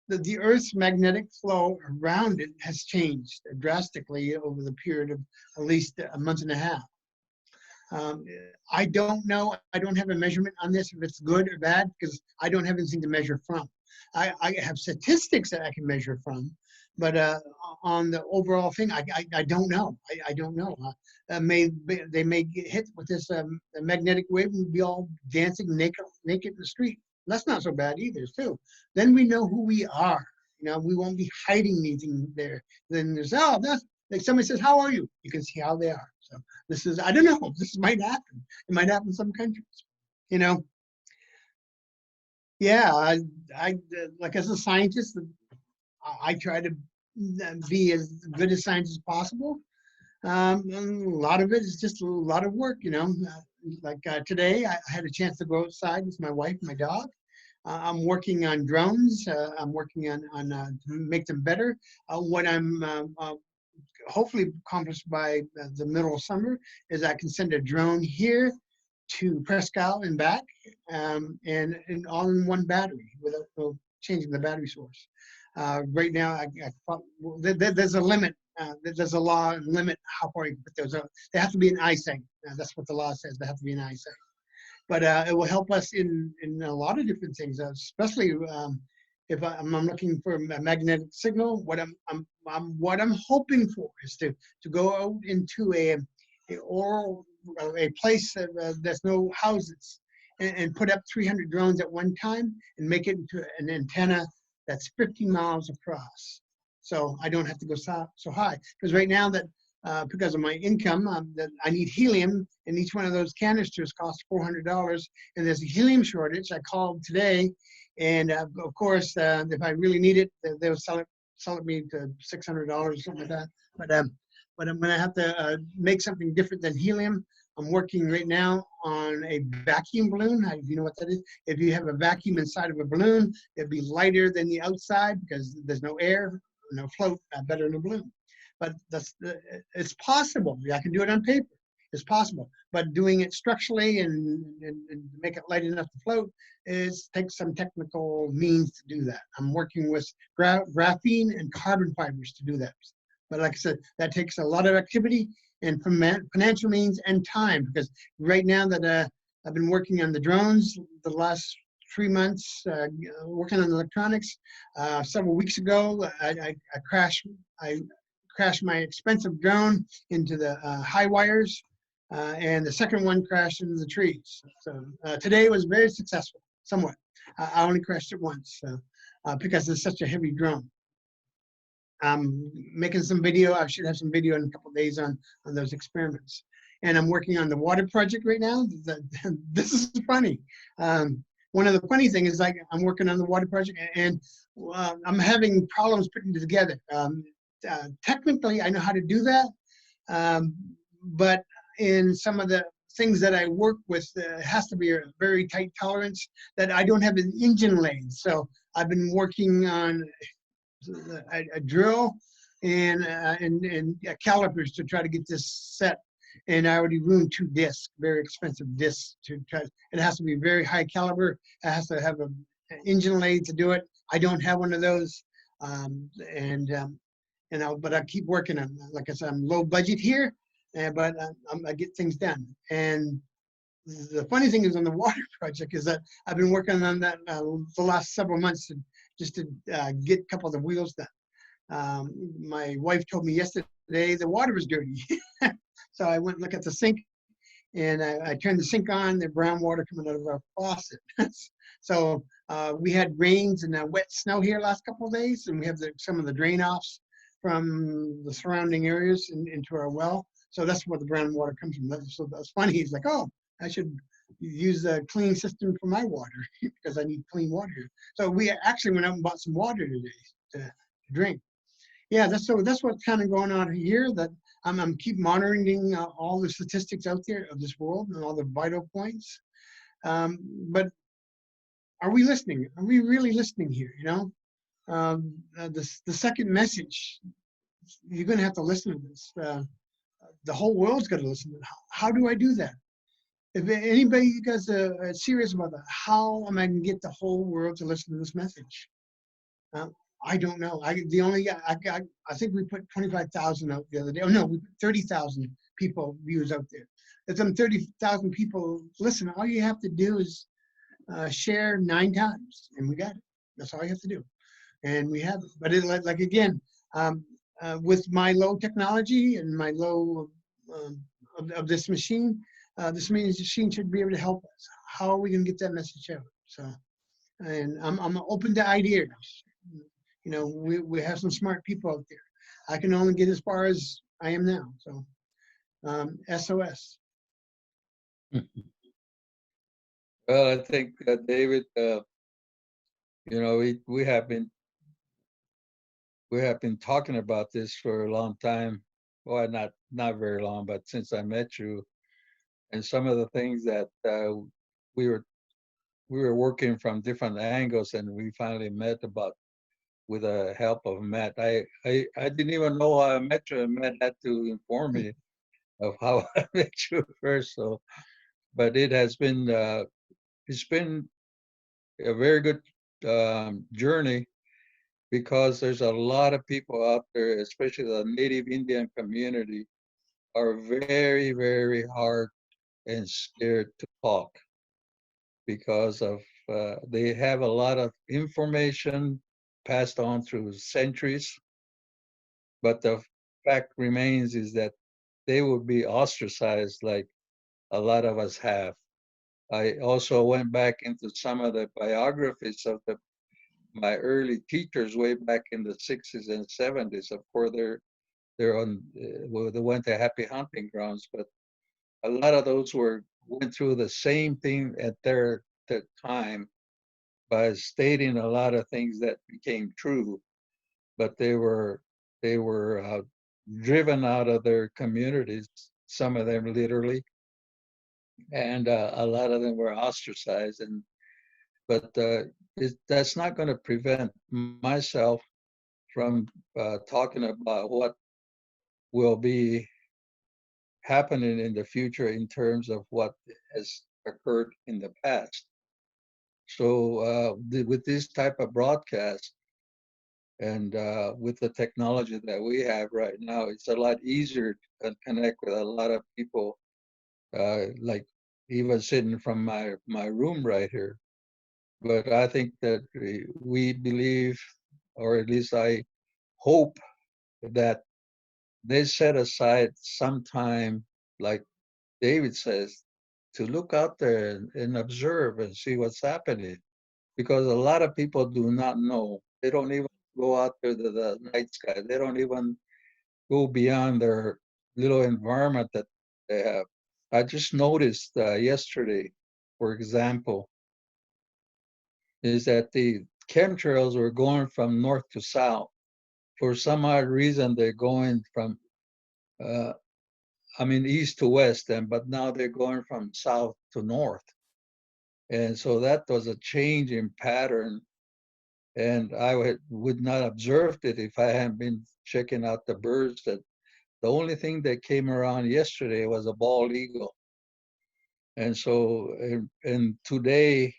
the Earth's magnetic flow around it has changed drastically over the period of at least a month and a half. I don't know, I don't have a measurement on this, if it's good or bad, because I don't have anything to measure from. I have statistics that I can measure from, but on the overall thing, I don't know. I don't know. They may get hit with this magnetic wave and be all dancing naked in the street. That's not so bad either, too. Then we know who we are. You know, we won't be hiding anything there. Then there's, oh, that's, like somebody says, how are you? You can see how they are. So this is, I don't know, this might happen. It might happen in some countries, you know. Yeah, I like as a scientist, I try to be as good a scientist as possible. And a lot of it is just a lot of work, you know. Today, I had a chance to go outside with my wife and my dog. I'm working on drones. I'm working on to make them better. What I'm hopefully accomplished by the middle of summer is I can send a drone here to Presque Isle and back, and all in one battery without changing the battery source. Right now, there's a limit. There's a law and limit how far you can put those out. They have to be in eyesight. That's what the law says. They have to be in eyesight. But it will help us in a lot of different things, especially if I'm looking for a magnetic signal. What I'm hoping for is to go out into a place that there's no houses and put up 300 drones at one time and make it into an antenna that's 50 miles across. So I don't have to go so high. Because right now that because of my income, that I need helium, and each one of those canisters costs $400, and there's a helium shortage. I called today, and of course, if I really need it, they'll sell it me to $600 or something like that. But I'm going to have to make something different than helium. I'm working right now on a vacuum balloon. You know what that is? If you have a vacuum inside of a balloon, it'll be lighter than the outside because there's no air, no float, better than a balloon. But it's possible. I can do it on paper. It's possible. But doing it structurally and make it light enough to float takes some technical means to do that. I'm working with graphene and carbon fibers to do that. But like I said, that takes a lot of activity and financial means and time, because right now that I've been working on the drones the last 3 months, working on electronics. Several weeks ago, I crashed my expensive drone into the high wires, and the second one crashed into the trees. So today was very successful, somewhat. I only crashed it once because it's such a heavy drone. I'm making some video. I should have some video in a couple of days on those experiments. And I'm working on the water project right now. This is funny. One of the funny things is, like, I'm working on the water project, and I'm having problems putting it together. Technically, I know how to do that, but in some of the things that I work with, it has to be a very tight tolerance that I don't have an engine lathe. So I've been working on a drill and calipers to try to get this set. And I already ruined 2 discs, very expensive discs to try. It has to be very high caliber. It has to have an engine lathe to do it. I don't have one of those, but I keep working on. Like I said, I'm low budget here, but I get things done. And the funny thing is on the water project is that I've been working on that the last several months just to get a couple of the wheels done. My wife told me yesterday the water was dirty. So I went and looked at the sink, and I turned the sink on, the brown water coming out of our faucet. So we had rains and wet snow here last couple of days, and we have some of the drain offs from the surrounding areas into our well. So that's where the brown water comes from. So that's funny. He's like, oh, I should use a clean system for my water because I need clean water. So we actually went out and bought some water today to drink. Yeah, that's what's kind of going on here. That I'm keep monitoring all the statistics out there of this world and all the vital points. But are we listening? Are we really listening here? You know, the second message, you're going to have to listen to this. The whole world's going to listen to it. How do I do that? If anybody you guys are serious about that, how am I going to get the whole world to listen to this message? I don't know. I think we put 25,000 out the other day. Oh no, we put 30,000 people views out there. If them 30,000 people listen, all you have to do is share 9 times, and we got it. That's all you have to do, and we have it. But it, like again, with my low technology and my low of this machine, this machine should be able to help us. How are we going to get that message out? So, and I'm open to ideas. You know, we have some smart people out there. I can only get as far as I am now. So, SOS. Well, I think David, you know, we have been talking about this for a long time. Well, not very long, but since I met you, and some of the things that we were working from different angles, and we finally met about with the help of Matt. I didn't even know how I met you, and Matt had to inform me of how I met you first. So, but it has been it's been a very good journey, because there's a lot of people out there, especially the Native Indian community, are very, very hard and scared to talk because of they have a lot of information passed on through centuries, but the fact remains is that they would be ostracized like a lot of us have. I also went back into some of the biographies of my early teachers way back in the 60s and 70s. Of course, they're on well, they went to Happy Hunting Grounds, but a lot of those went through the same thing at their time by stating a lot of things that became true, but they were driven out of their communities. Some of them literally, and a lot of them were ostracized. And but that's not going to prevent myself from talking about what will be happening in the future in terms of what has occurred in the past. So with this type of broadcast and with the technology that we have right now, it's a lot easier to connect with a lot of people, like even sitting from my room right here. But I think that we believe, or at least I hope, that they set aside some time, like David says, to look out there and observe and see what's happening. Because a lot of people do not know. They don't even go out there to the night sky. They don't even go beyond their little environment that they have. I just noticed yesterday, for example, is that the chemtrails were going from north to south. For some odd reason, they're going from east to west, but now they're going from south to north. And so that was a change in pattern. And I would not have observed it if I hadn't been checking out the birds. That the only thing that came around yesterday was a bald eagle. And so, and today,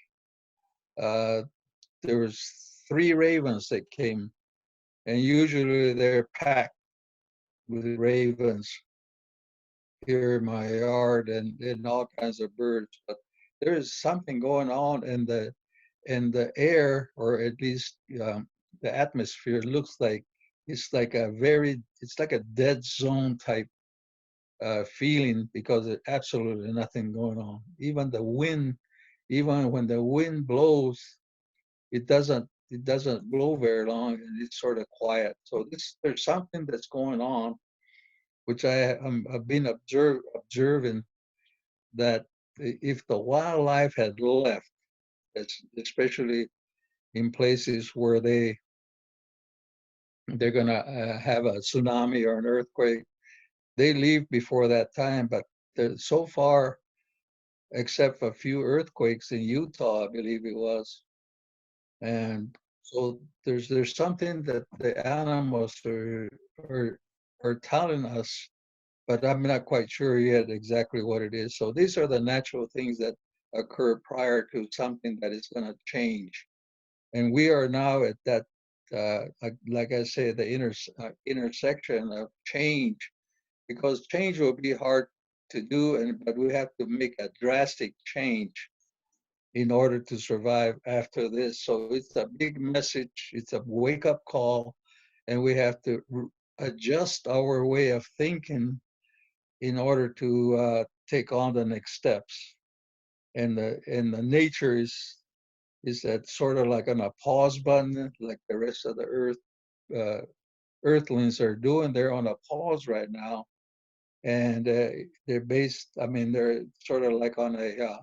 there was 3 ravens that came. And usually they're packed with ravens here in my yard and all kinds of birds. But there is something going on in the air, or at least the atmosphere looks like it's like a dead zone type feeling, because there's absolutely nothing going on. Even the wind, even when the wind blows, it doesn't blow very long, and it's sort of quiet. So there's something that's going on, which I've been observing, that if the wildlife had left, especially in places where they're going to have a tsunami or an earthquake, they leave before that time. But so far, except for a few earthquakes in Utah, I believe it was, and so there's something that the animals are telling us, but I'm not quite sure yet exactly what it is. So these are the natural things that occur prior to something that is going to change. And we are now at that, like I say, the intersection of change, because change will be hard to do, but we have to make a drastic change in order to survive after this. So it's a big message, it's a wake-up call, and we have to adjust our way of thinking in order to take on the next steps. And the nature is that sort of like on a pause button, like the rest of the earthlings are doing. They're on a pause right now, and they're sort of like on a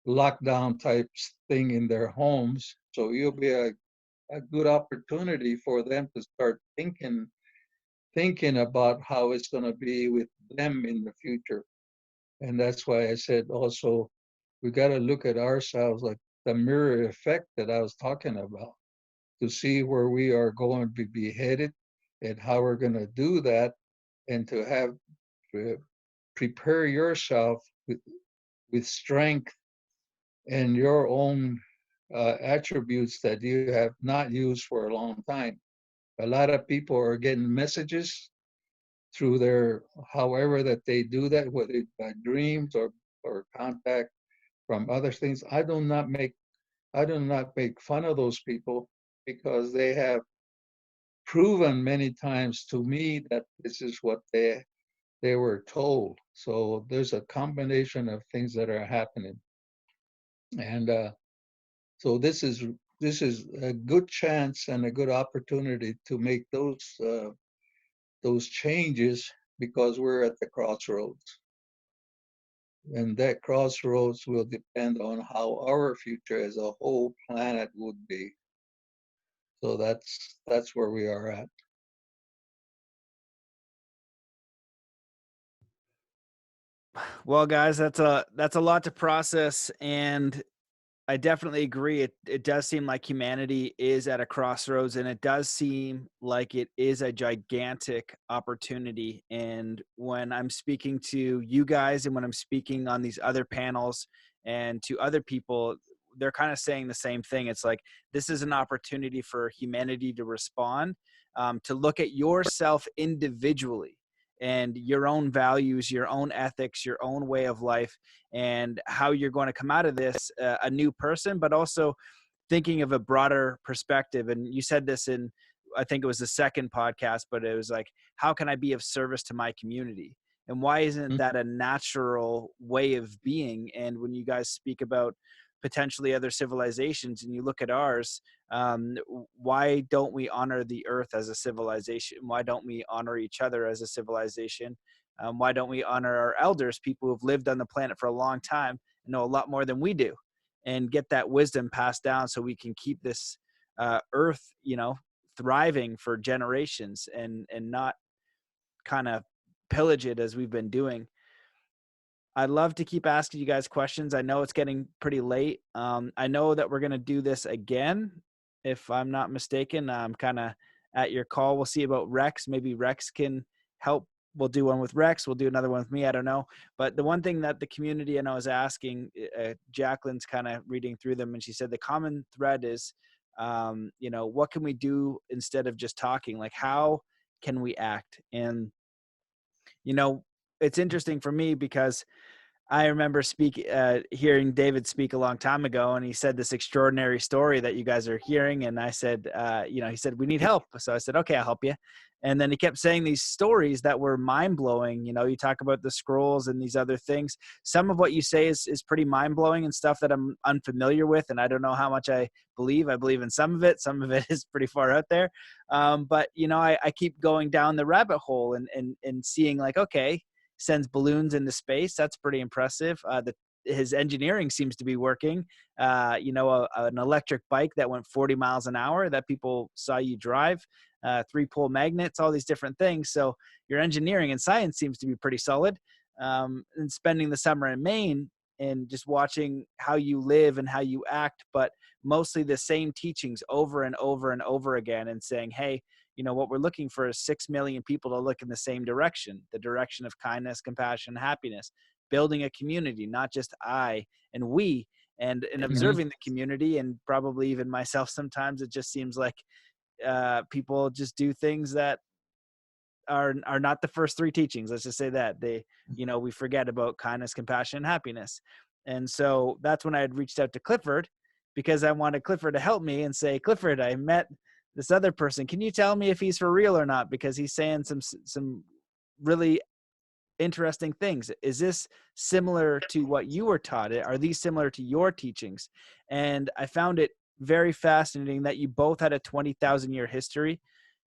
lockdown type thing in their homes. So it'll be a good opportunity for them to start thinking about how it's going to be with them in the future. And that's why I said also we got to look at ourselves like the mirror effect that I was talking about, to see where we are going to be headed and how we're going to do that, and to have prepare yourself with strength and your own attributes that you have not used for a long time. A lot of people are getting messages through their, however that they do that, whether it's by dreams or contact from other things. I do not make fun of those people, because they have proven many times to me that this is what they were told. So there's a combination of things that are happening, and so this is a good chance and a good opportunity to make those changes, because we're at the crossroads, and that crossroads will depend on how our future as a whole planet would be. So that's where we are at. Well, guys, that's a lot to process, and I definitely agree. It does seem like humanity is at a crossroads, and it does seem like it is a gigantic opportunity. And when I'm speaking to you guys and when I'm speaking on these other panels and to other people, they're kind of saying the same thing. It's like this is an opportunity for humanity to respond, to look at yourself individually and your own values, your own ethics, your own way of life, and how you're going to come out of this a new person, but also thinking of a broader perspective. And you said this in, I think it was the second podcast, but it was like, how can I be of service to my community? And why isn't that a natural way of being? And when you guys speak about potentially other civilizations and you look at ours, why don't we honor the earth as a civilization? Why don't we honor each other as a civilization? Why don't we honor our elders, people who've lived on the planet for a long time and know a lot more than we do, and get that wisdom passed down so we can keep this earth, thriving for generations, and not kind of pillage it as we've been doing. I'd love to keep asking you guys questions. I know it's getting pretty late. I know that we're going to do this again, if I'm not mistaken. I'm kind of at your call. We'll see about Rex. Maybe Rex can help. We'll do one with Rex. We'll do another one with me. I don't know. But the one thing that the community, I know, is asking, Jacqueline's kind of reading through them, and she said the common thread is, what can we do instead of just talking? Like, how can we act? And, it's interesting for me because I remember hearing David speak a long time ago, and he said this extraordinary story that you guys are hearing. And I said, he said, we need help. So I said, okay, I'll help you. And then he kept saying these stories that were mind blowing. You talk about the scrolls and these other things. Some of what you say is pretty mind blowing and stuff that I'm unfamiliar with. And I don't know how much I believe. I believe in some of it. Some of it is pretty far out there. But I keep going down the rabbit hole and seeing like, okay, sends balloons into space. That's pretty impressive. his engineering seems to be working. An electric bike that went 40 miles an hour that people saw you drive, 3-pole magnets, all these different things. So your engineering and science seems to be pretty solid. And spending the summer in Maine and just watching how you live and how you act, but mostly the same teachings over and over and over again, and saying, hey, what we're looking for is 6 million people to look in the same direction, the direction of kindness, compassion, happiness, building a community, not just I and we, and observing the community. And probably even myself, sometimes it just seems like people just do things that are not the first 3 teachings. Let's just say that we forget about kindness, compassion, and happiness. And so that's when I had reached out to Clifford, because I wanted Clifford to help me and say, Clifford, I met this other person. Can you tell me if he's for real or not? Because he's saying some really interesting things. Is this similar to what you were taught? Are these similar to your teachings? And I found it very fascinating that you both had a 20,000 year history.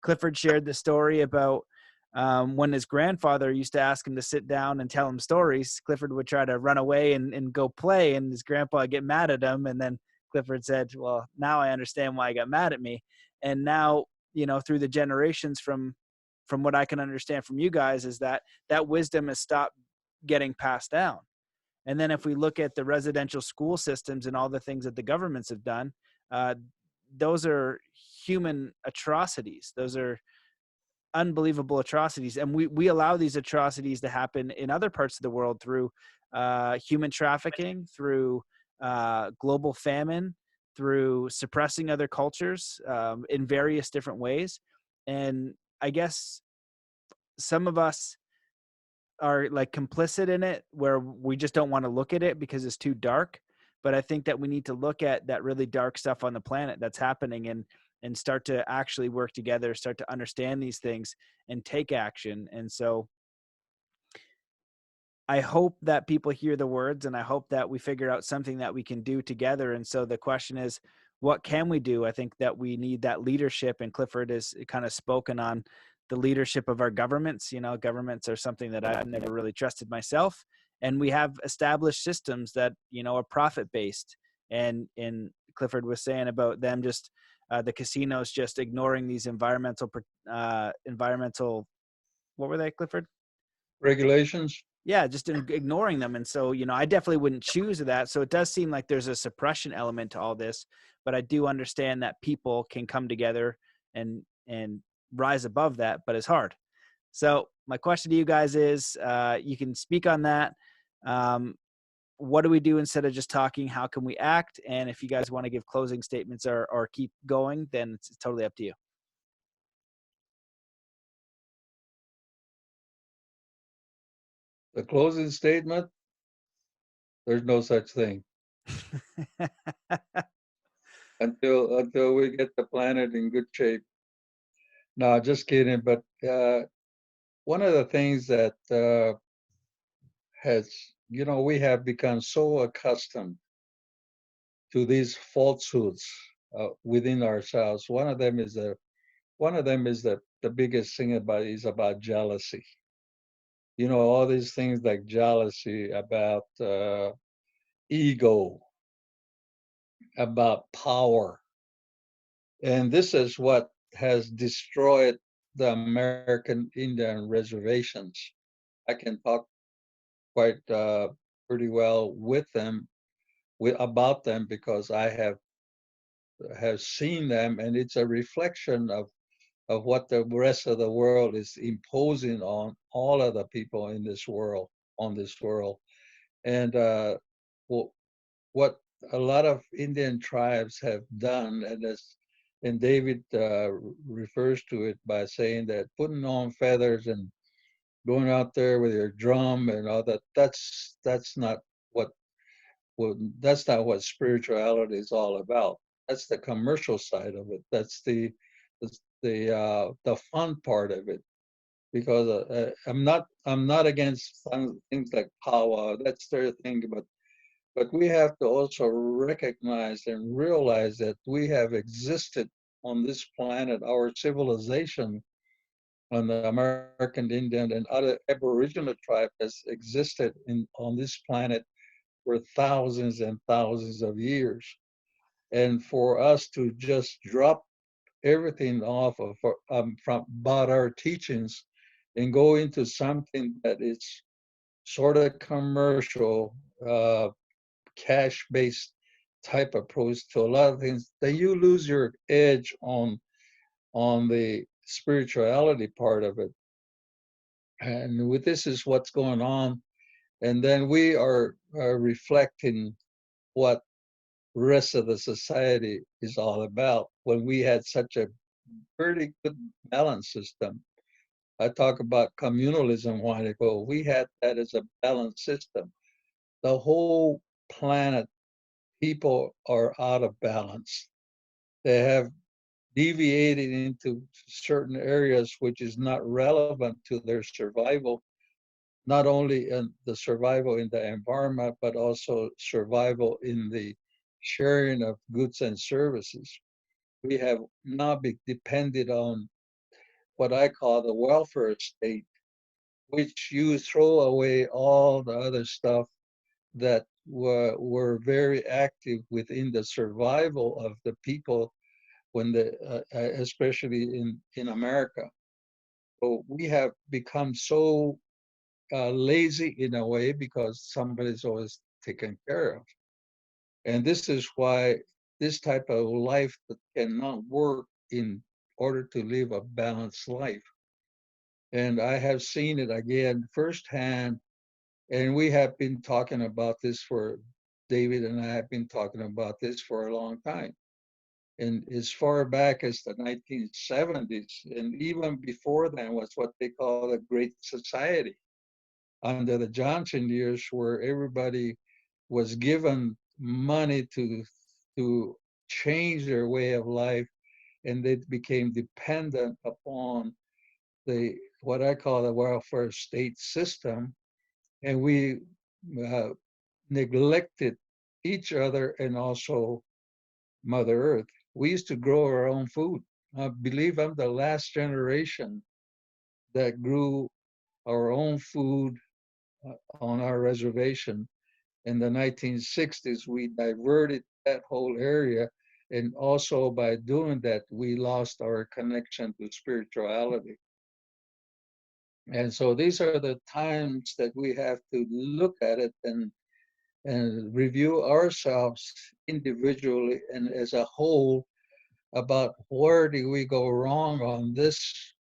Clifford shared the story about when his grandfather used to ask him to sit down and tell him stories. Clifford would try to run away and go play, and his grandpa would get mad at him. And then Clifford said, well, now I understand why he got mad at me. And now, through the generations, from what I can understand from you guys, is that wisdom has stopped getting passed down. And then if we look at the residential school systems and all the things that the governments have done, those are human atrocities. Those are unbelievable atrocities. And we allow these atrocities to happen in other parts of the world through human trafficking, through global famine, through suppressing other cultures in various different ways. And I guess some of us are like complicit in it, where we just don't want to look at it because it's too dark. But I think that we need to look at that really dark stuff on the planet that's happening, and start to actually work together, start to understand these things and take action. And so I hope that people hear the words, and I hope that we figure out something that we can do together. And so the question is, what can we do? I think that we need that leadership, and Clifford has kind of spoken on the leadership of our governments. Governments are something that I've never really trusted myself. And we have established systems that, are profit-based. And Clifford was saying about them just, the casinos just ignoring these environmental, what were they, Clifford? Regulations. Yeah, just ignoring them. And so, I definitely wouldn't choose that. So it does seem like there's a suppression element to all this, but I do understand that people can come together and rise above that, but it's hard. So my question to you guys is, you can speak on that. What do we do instead of just talking? How can we act? And if you guys want to give closing statements or keep going, then it's totally up to you. The closing statement, there's no such thing until we get the planet in good shape. No, just kidding. But one of the things that we have become so accustomed to these falsehoods within ourselves. One of them is the biggest thing about jealousy. All these things like jealousy, about ego, about power. And this is what has destroyed the American Indian reservations. I can talk quite pretty well about them, because I have seen them, and it's a reflection of what the rest of the world is imposing on all of the people in this world, on this world. And what a lot of Indian tribes have done, and David refers to it by saying that putting on feathers and going out there with your drum and all that, that's not what spirituality is all about. That's the commercial side of it. That's the fun part of it. Because I'm not against things like power. That's their thing, but we have to also recognize and realize that we have existed on this planet. Our civilization on the American Indian and other Aboriginal tribe has existed on this planet for thousands and thousands of years. And for us to just drop everything off of from about our teachings and go into something that is sort of commercial, cash-based type approach to a lot of things, then you lose your edge on the spirituality part of it. And with this is what's going on. And then we are reflecting what rest of the society is all about when we had such a pretty good balance system. I talk about communalism a while ago. We had that as a balanced system. The whole planet, people are out of balance. They have deviated into certain areas which is not relevant to their survival, not only in the survival in the environment, but also survival in the sharing of goods and services. We have now been dependent on what I call the welfare state, which you throw away all the other stuff that were very active within the survival of the people when especially in America. So we have become so lazy in a way because somebody's always taken care of. And this is why this type of life that cannot work in order to live a balanced life. And I have seen it again firsthand. And we have been talking about this David and I have been talking about this for a long time. And as far back as the 1970s, and even before then was what they call the Great Society under the Johnson years, where everybody was given money to change their way of life, and they became dependent upon what I call the welfare state system, and we neglected each other and also Mother Earth. We used to grow our own food. I believe I'm the last generation that grew our own food on our reservation. In the 1960s, we diverted that whole area. And also by doing that, we lost our connection to spirituality. And so these are the times that we have to look at it and review ourselves individually and as a whole about where do we go wrong on this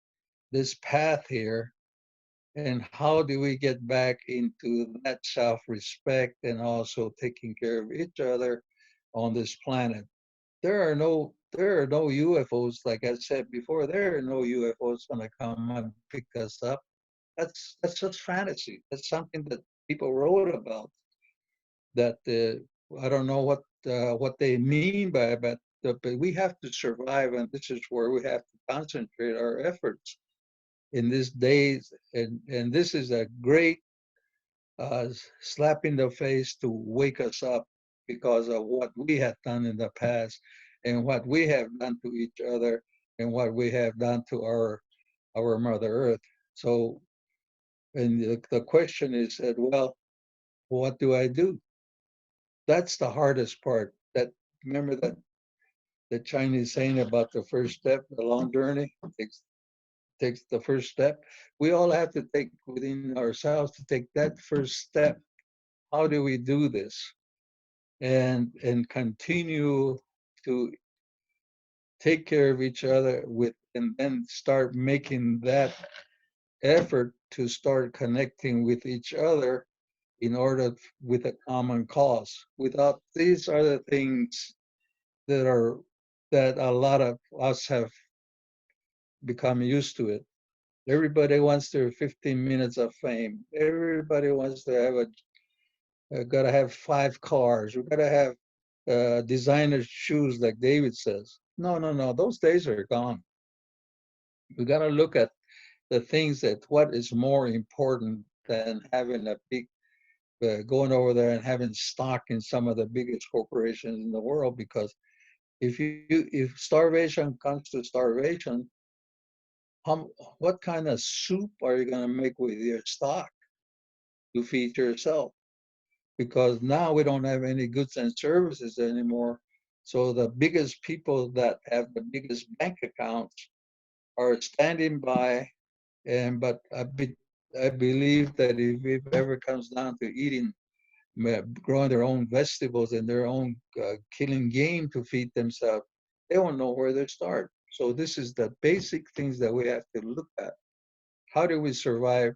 path here, and how do we get back into that self-respect and also taking care of each other on this planet. There are no UFOs, like I said before. There are no UFOs going to come and pick us up. That's just fantasy. That's something that people wrote about. That I don't know what they mean by it, but we have to survive, and this is where we have to concentrate our efforts in these days. And this is a great slap in the face to wake us up because of what we have done in the past and what we have done to each other and what we have done to our Mother Earth. So, and the question is that, well, what do I do? That's the hardest part. That, remember that the Chinese saying about the first step, the long journey takes the first step. We all have to take within ourselves to take that first step. How do we do this? And continue to take care of each other and then start making that effort to start connecting with each other in order with a common cause. Without these are the things that a lot of us have become used to it. Everybody wants their 15 minutes of fame. Everybody wants to have gotta have 5 cars. We gotta have designer shoes, like David says. No, no, no. Those days are gone. We gotta look at the things that what is more important than having a big going over there and having stock in some of the biggest corporations in the world. Because if starvation comes to starvation, what kind of soup are you going to make with your stock to feed yourself? because now we don't have any goods and services anymore. So the biggest people that have the biggest bank accounts are standing by. But I believe that if it ever comes down to eating, growing their own vegetables and their own killing game to feed themselves, they won't know where to start. So this is the basic things that we have to look at. How do we survive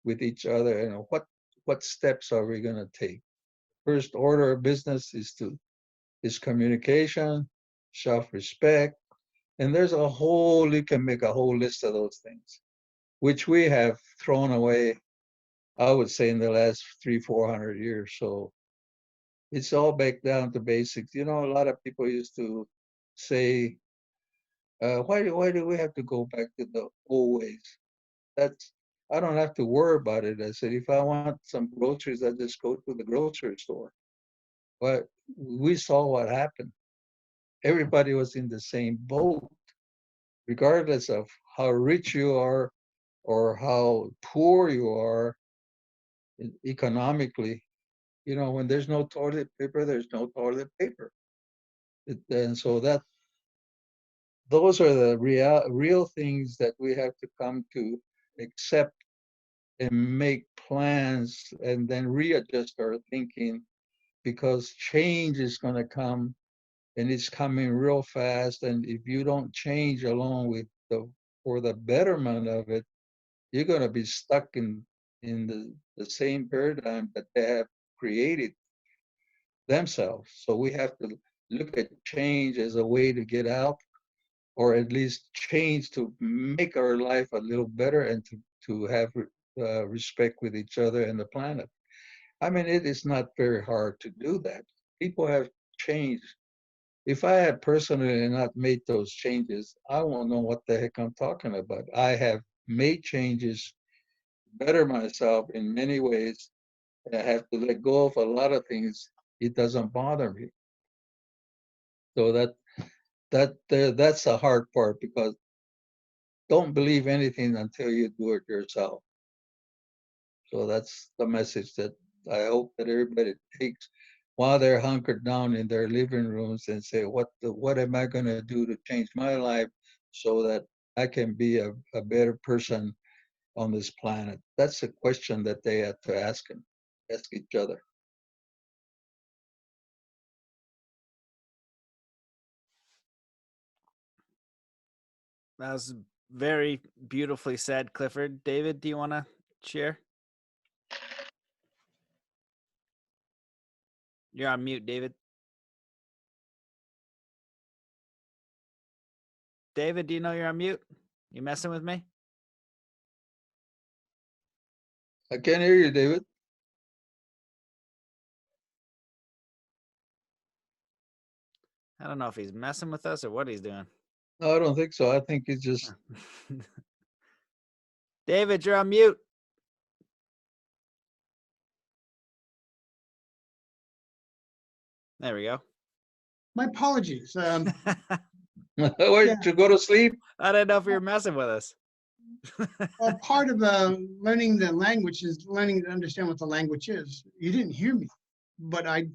with each other, and what steps are we going to take? First order of business is communication, self-respect, and there's a whole, you can make a whole list of those things, which we have thrown away, I would say, in the last 300-400 years. So it's all back down to basics. You know, a lot of people used to say, why do we have to go back to the old ways? I don't have to worry about it. I said, if I want some groceries, I just go to the grocery store. But we saw what happened. Everybody was in the same boat, regardless of how rich you are or how poor you are economically. You know, when there's no toilet paper, there's no toilet paper. And so those are the real things that we have to come to accept and make plans and then readjust our thinking, because change is going to come, and it's coming real fast. And if you don't change along with for the betterment of it, you're going to be stuck in the same paradigm that they have created themselves. So we have to look at change as a way to get out, or at least change to make our life a little better, and to have respect with each other and the planet. I mean, it is not very hard to do that. People have changed. If I had personally not made those changes, I won't know what the heck I'm talking about. I have made changes, better myself in many ways. I have to let go of a lot of things. It doesn't bother me. So that's the hard part, because don't believe anything until you do it yourself. So that's the message that I hope that everybody takes while they're hunkered down in their living rooms, and say, what am I going to do to change my life so that I can be a better person on this planet? That's a question that they have to ask each other. That was very beautifully said, Clifford. David, do you want to share? You're on mute, David. David, do you know you're on mute? You messing with me? I can't hear you, David. I don't know if he's messing with us or what he's doing. No, I don't think so. I think it's just. David, you're on mute. There we go. My apologies. Why did you go to sleep? I didn't know if you were messing with us. Well, part of learning the language is learning to understand what the language is. You didn't hear me, but I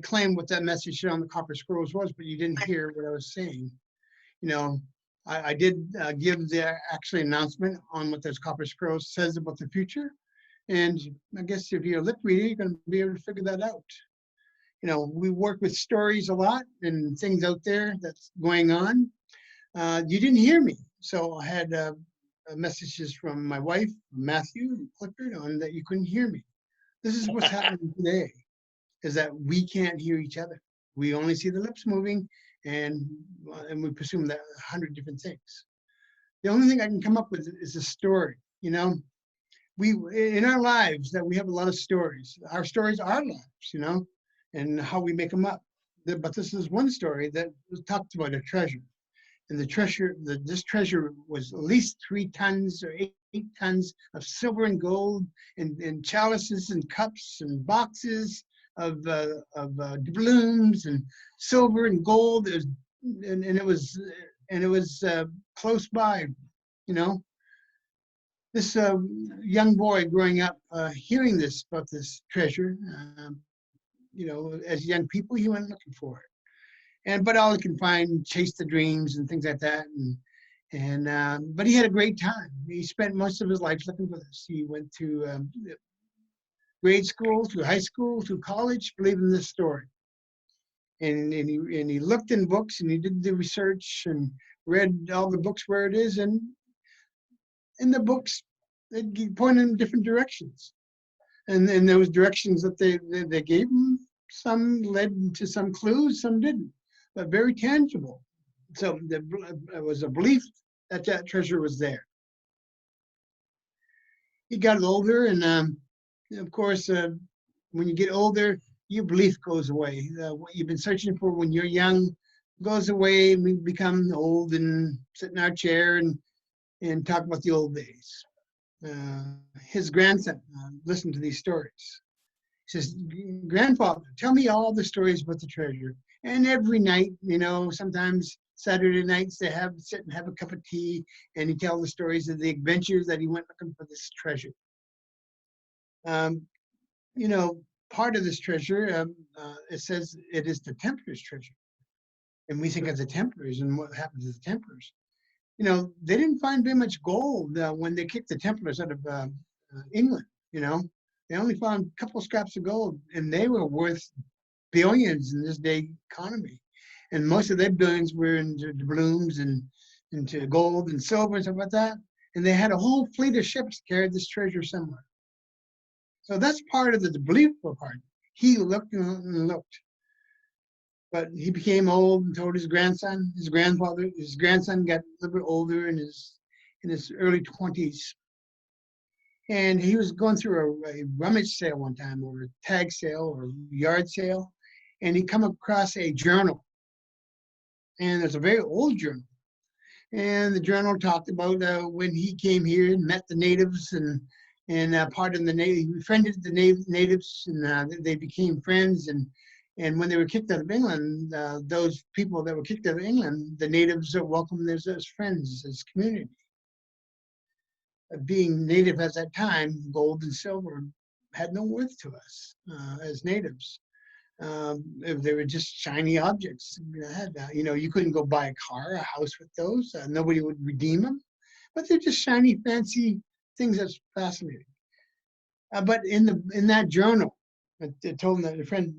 claimed what that message on the copper scrolls was, but you didn't hear what I was saying. You know, I did give the actual announcement on what those copper scrolls says about the future. And I guess if you're a lip reader, you're going to be able to figure that out. You know, we work with stories a lot and things out there that's going on. You didn't hear me. So I had messages from my wife, Matthew, and Clifford, on that you couldn't hear me. This is what's happening today, is that we can't hear each other. We only see the lips moving, and we presume that 100 different things. The only thing I can come up with is a story. You know, we in our lives that we have a lot of stories. Our stories are lives, you know, and how we make them up. But this is one story that talked about a treasure. And this treasure was at least 3 tons or 8 tons of silver and gold, and chalices and cups and boxes of doubloons and silver and gold. It was close by, you know. this young boy growing up, hearing this about this treasure, you know, as young people, he went looking for it. But all he can find, chase the dreams and things like that. But he had a great time. He spent most of his life looking for this. He went to grade school, through high school, through college, believing this story. And he looked in books, and he did the research and read all the books where it is. And in the books, they point in different directions. And those directions that they gave him, some led to some clues, some didn't, but very tangible. So there was a belief that that treasure was there. He got older, and of course, when you get older, your belief goes away. What you've been searching for when you're young goes away, and we become old and sit in our chair and talk about the old days. His grandson listened to these stories. He says, "Grandfather, tell me all the stories about the treasure." And every night, you know, sometimes Saturday nights, they sit and have a cup of tea, and he tells the stories of the adventures that he went looking for this treasure. You know, part of this treasure, it says it is the Templars' treasure. And we think of the Templars and what happened to the Templars. You know, they didn't find very much gold when they kicked the Templars out of England, you know. They only found a couple scraps of gold, and they were worth billions in this day economy. And most of their billions were into doubloons and into gold and silver and stuff like that. And they had a whole fleet of ships carried this treasure somewhere. So that's part of the believable part. He looked and looked. But he became old and told his grandson, his grandson got a little bit older in his early 20s. And he was going through a rummage sale one time, or a tag sale, or yard sale. And he come across a journal. And it's a very old journal. And the journal talked about when he came here and met the natives and part of the native, he befriended the natives, and they became friends. And when they were kicked out of England, those people that were kicked out of England, the natives welcomed them as friends, as community. Being native at that time, gold and silver had no worth to us as natives. They were just shiny objects. You know, you couldn't go buy a car, a house with those. Nobody would redeem them. But they're just shiny, fancy things that's fascinating. But in that journal, it told him that a friend,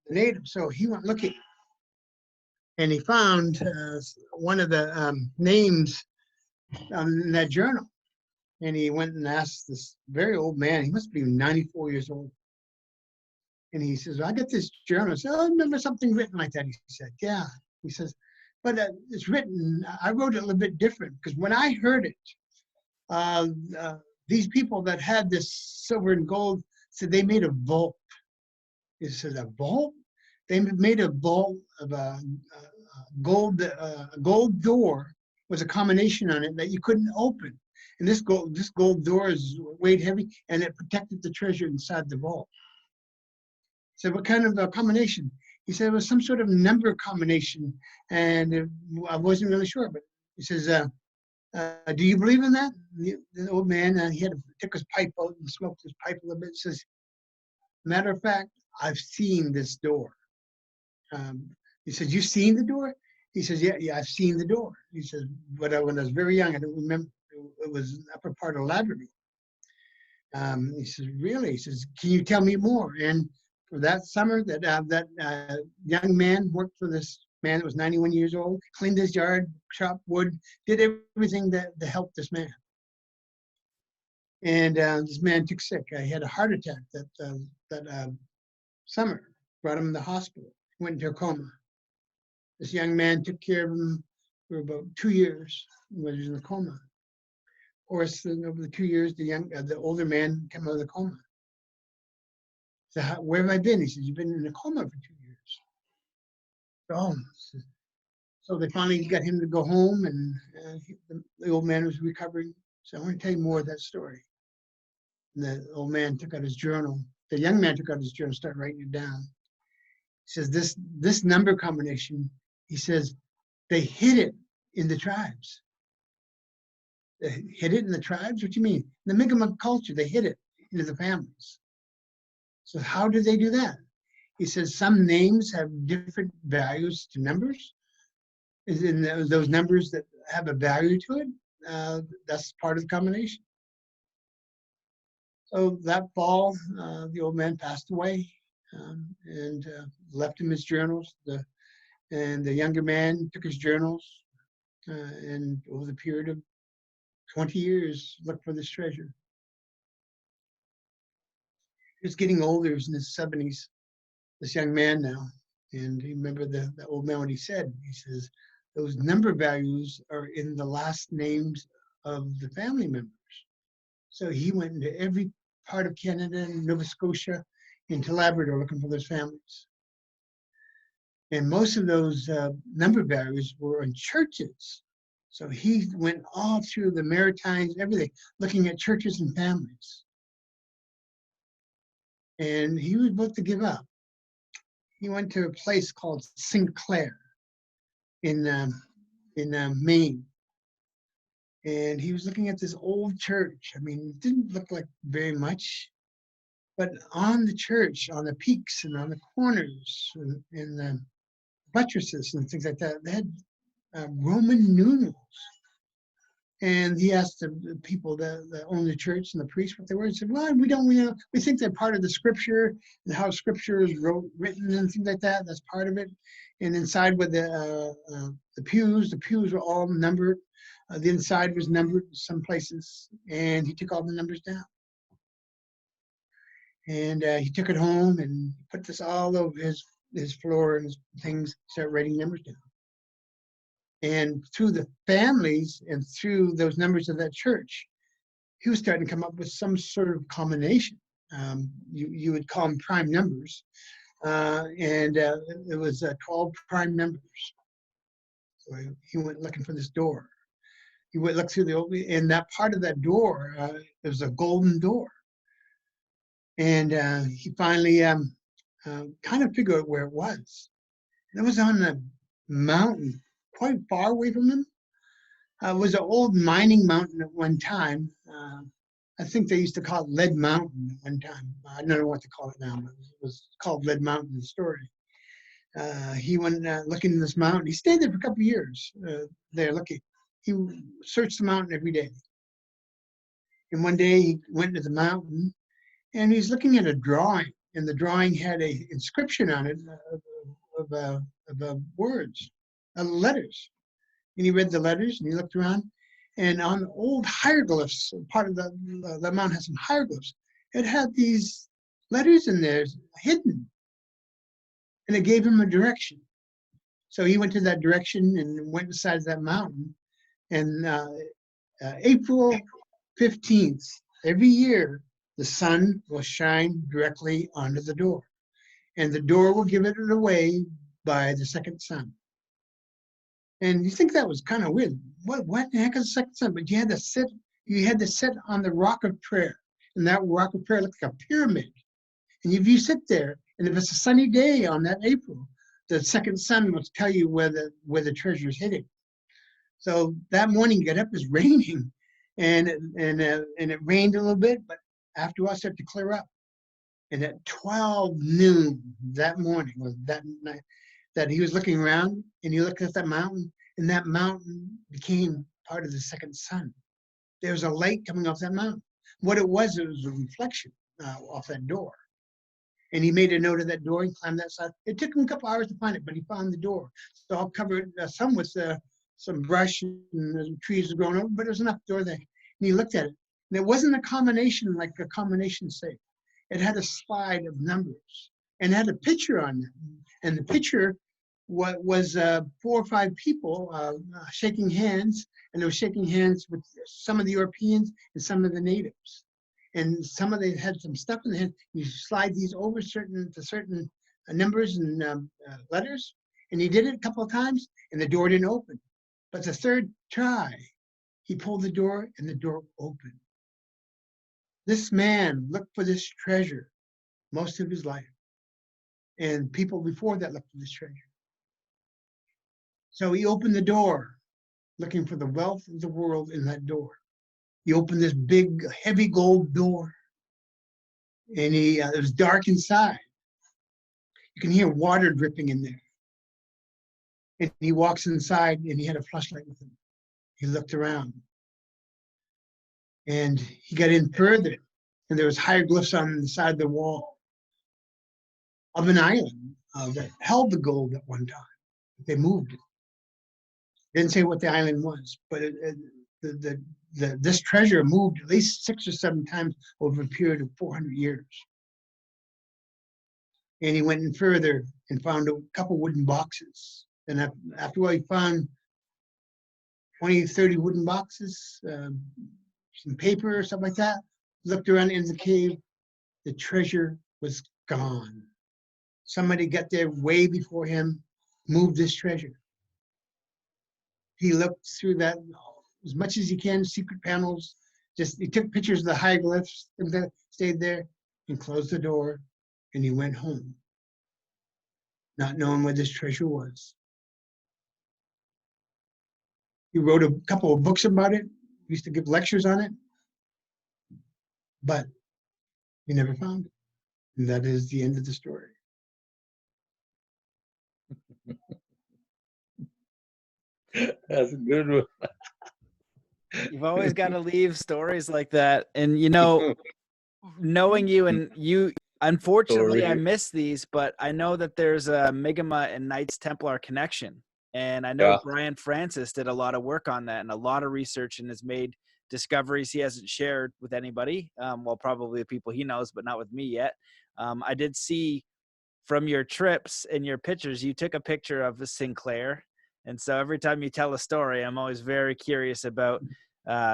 the native, so he went looking, and he found one of the names in that journal. And he went and asked this very old man, he must be 94 years old. And he says, "I got this journal." I said, "Oh, I remember something written like that." He said, "Yeah." He says, "But it's written, I wrote it a little bit different, because when I heard it, these people that had this silver and gold said they made a vault." He says, "A vault?" They made a vault of a gold door with a combination on it that you couldn't open. And this gold door weighed heavy, and it protected the treasure inside the vault. So what kind of a combination? He said it was some sort of number combination, and I wasn't really sure. But he says, "Do you believe in that?" The old man, he had to take his pipe out and smoke his pipe a little bit. He says, "Matter of fact, I've seen this door." He says, "You've seen the door?" He says, "Yeah, I've seen the door." He says, "But when I was very young, I don't remember. It was upper part of Labrador." He says, "Really?" He says, "Can you tell me more?" And for that summer, that young man worked for this man that was 91 years old, cleaned his yard, chopped wood, did everything to help this man. And this man took sick. He had a heart attack that summer, brought him to the hospital, went into a coma. This young man took care of him for about 2 years when he was in a coma. Of course, over the 2 years, the older man came out of the coma. So, "Where have I been?" He says, "You've been in a coma for 2 years." Oh, so they finally got him to go home, and the old man was recovering. So I want to tell you more of that story. And the old man took out his journal. The young man took out his journal and started writing it down. He says, this number combination, he says, they hid it in the tribes. They hid it in the tribes? What do you mean? In the Mi'kmaq culture, they hid it into the families. So how did they do that? He says some names have different values to numbers. Is in those numbers that have a value to it, that's part of the combination. So that fall, the old man passed away, and left him his journals. And the younger man took his journals, and over the period of 20 years, looked for this treasure. He was getting older. He was in his 70s, this young man now. And you remember the old man, what he said? He says, those number values are in the last names of the family members. So he went into every part of Canada and Nova Scotia into Labrador looking for those families. And most of those number values were in churches. So he went all through the Maritimes, everything, looking at churches and families. And he was about to give up. He went to a place called St. Clair in Maine. And he was looking at this old church. I mean, it didn't look like very much, but on the church, on the peaks and on the corners and the buttresses and things like that, they had Roman numerals. And he asked the people that owned the church and the priests what they were. He said, well, we think they're part of the scripture and how scripture is written and things like that. That's part of it. And inside with the pews were all numbered. The inside was numbered in some places, and he took all the numbers down. And he took it home and put this all over his floor and his things, started writing numbers down. And through the families and through those numbers of that church, he was starting to come up with some sort of combination. You would call them prime numbers. And it was 12 prime numbers. So he went looking for this door. He would look through and that part of that door, there was a golden door. And he finally kind of figured out where it was. And it was on a mountain quite far away from him. It was an old mining mountain at one time. I think they used to call it Lead Mountain at one time. I don't know what to call it now, but it was called Lead Mountain in the story. He went looking in this mountain. He stayed there for a couple of years there looking. He searched the mountain every day. And one day he went to the mountain and he's looking at a drawing, and the drawing had a inscription on it of words, letters. And he read the letters and he looked around, and on old hieroglyphs, part of the mountain has some hieroglyphs. It had these letters in there hidden, and it gave him a direction. So he went to that direction and went inside that mountain. And April 15th, every year, the sun will shine directly onto the door. And the door will give it away by the second sun. And you think that was kind of weird. What the heck is the second sun? But you had to sit on the rock of prayer. And that rock of prayer looked like a pyramid. And if you sit there, and if it's a sunny day on that April, the second sun will tell you where the treasure is hidden. So that morning, get up, it was raining, and it rained a little bit, but after a while, it started to clear up. And at 12 noon that morning, was that night, that he was looking around, and he looked at that mountain, and that mountain became part of the second sun. There was a light coming off that mountain. What it was a reflection off that door. And he made a note of that door and climbed that side. It took him a couple hours to find it, but he found the door. So I'll cover some with some brush and trees growing over, but there was enough door there. And he looked at it. And it wasn't a combination like a combination safe. It had a slide of numbers and had a picture on it. And the picture was 4 or 5 people shaking hands, and they were shaking hands with some of the Europeans and some of the natives. And some of them had some stuff in the hand. You slide these over certain numbers and letters. And he did it a couple of times, and the door didn't open. But the third try, he pulled the door, and the door opened. This man looked for this treasure most of his life. And people before that looked for this treasure. So he opened the door, looking for the wealth of the world in that door. He opened this big, heavy gold door, and it was dark inside. You can hear water dripping in there. And he walks inside, and he had a flashlight with him. He looked around, and he got in further, and there was hieroglyphs on the side of the wall of an island that held the gold at one time. They moved it. Didn't say what the island was, but this treasure moved at least 6 or 7 times over a period of 400 years. And he went in further and found a couple wooden boxes. And after a while, he found 20, 30 wooden boxes, some paper or something like that. Looked around in the cave. The treasure was gone. Somebody got there way before him, moved this treasure. He looked through that as much as he can, secret panels. Just he took pictures of the hieroglyphs and that stayed there and closed the door, and he went home, not knowing where this treasure was. He wrote a couple of books about it. He used to give lectures on it, but he never found it. And that is the end of the story. That's a good one. You've always got to leave stories like that. And, you know, knowing you and you, unfortunately, I miss these, but I know that there's a Mi'kmaq and Knights Templar connection. And I know Brian Francis did a lot of work on that and a lot of research and has made discoveries he hasn't shared with anybody. Well, probably the people he knows, but not with me yet. I did see from your trips and your pictures, you took a picture of the Sinclair. And so every time you tell a story, I'm always very curious about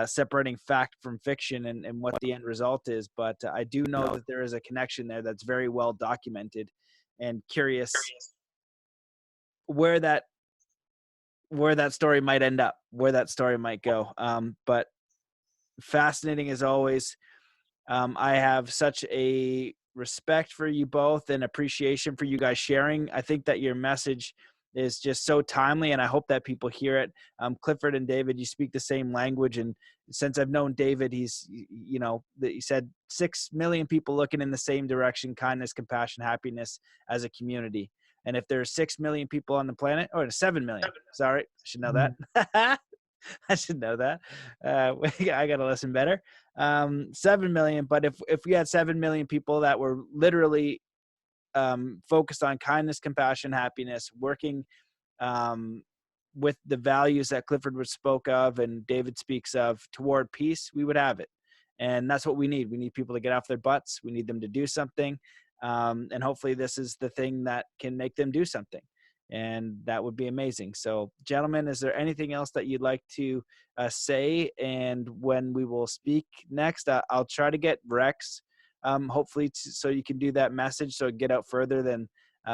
separating fact from fiction and what the end result is. But I do know that there is a connection there that's very well documented, and curious where that story might end up, where that story might go. But fascinating as always. I have such a respect for you both and appreciation for you guys sharing. I think that your message is just so timely, and I hope that people hear it. Clifford and David, you speak the same language, and since I've known David, he's, you know, that he said 6 million people looking in the same direction: kindness, compassion, happiness as a community. And if there's 6 million people on the planet, or 7 million, sorry, I should know that. I should know that. I got to listen better. 7 million. But if we had 7 million people that were literally focused on kindness, compassion, happiness, working with the values that Clifford was spoke of and David speaks of toward peace, we would have it. And that's what we need. We need people to get off their butts. We need them to do something. And hopefully this is the thing that can make them do something. And that would be amazing. So, gentlemen, is there anything else that you'd like to say? And when we will speak next, I'll try to get Rex, hopefully, so you can do that message so it get out further than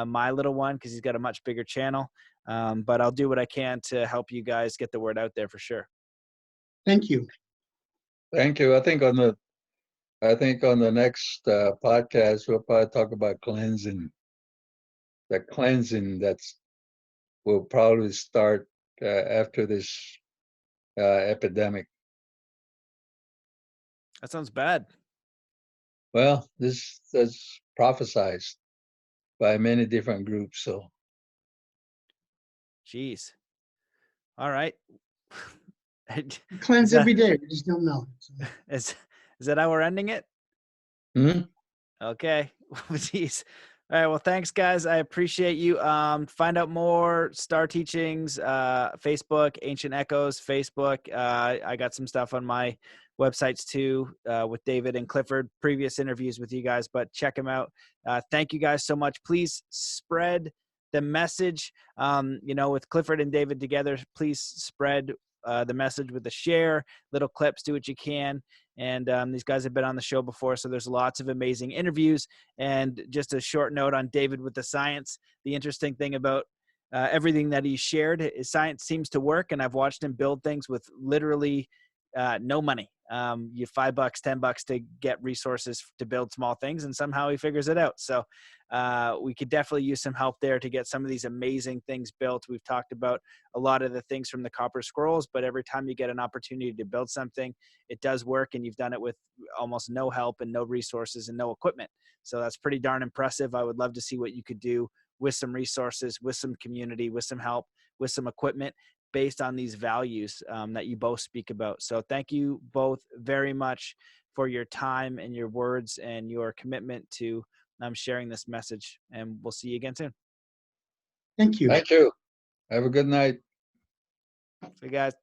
my little one, because he's got a much bigger channel. But I'll do what I can to help you guys get the word out there for sure. Thank you. Thank you. I think on the next podcast, we'll probably talk about cleansing. The cleansing will probably start after this epidemic. That sounds bad. Well, that's prophesized by many different groups. So, Jeez. All right. Cleanse every day. We just don't know. Is that how we're ending it? mm-hmm. Okay. Jeez. All right. Well, thanks, guys. I appreciate you. Find out more Star Teachings, Facebook, Ancient Echoes, Facebook. I got some stuff on my websites too, with David and Clifford, previous interviews with you guys, but check them out. Thank you guys so much. Please spread the message, with Clifford and David together. Please spread the message with a share, little clips, do what you can. And these guys have been on the show before, so there's lots of amazing interviews. And just a short note on David with the science. The interesting thing about everything that he shared is science seems to work, and I've watched him build things with literally no money. you $5, $10 to get resources to build small things, and somehow he figures it out. So we could definitely use some help there to get some of these amazing things built. We've talked about a lot of the things from the copper scrolls, but every time you get an opportunity to build something, it does work, and you've done it with almost no help and no resources and no equipment. So that's pretty darn impressive. I would love to see what you could do with some resources, with some community, with some help, with some equipment, based on these values that you both speak about. So thank you both very much for your time and your words and your commitment to sharing this message. And we'll see you again soon. Thank you. Thank you. Have a good night. See you guys.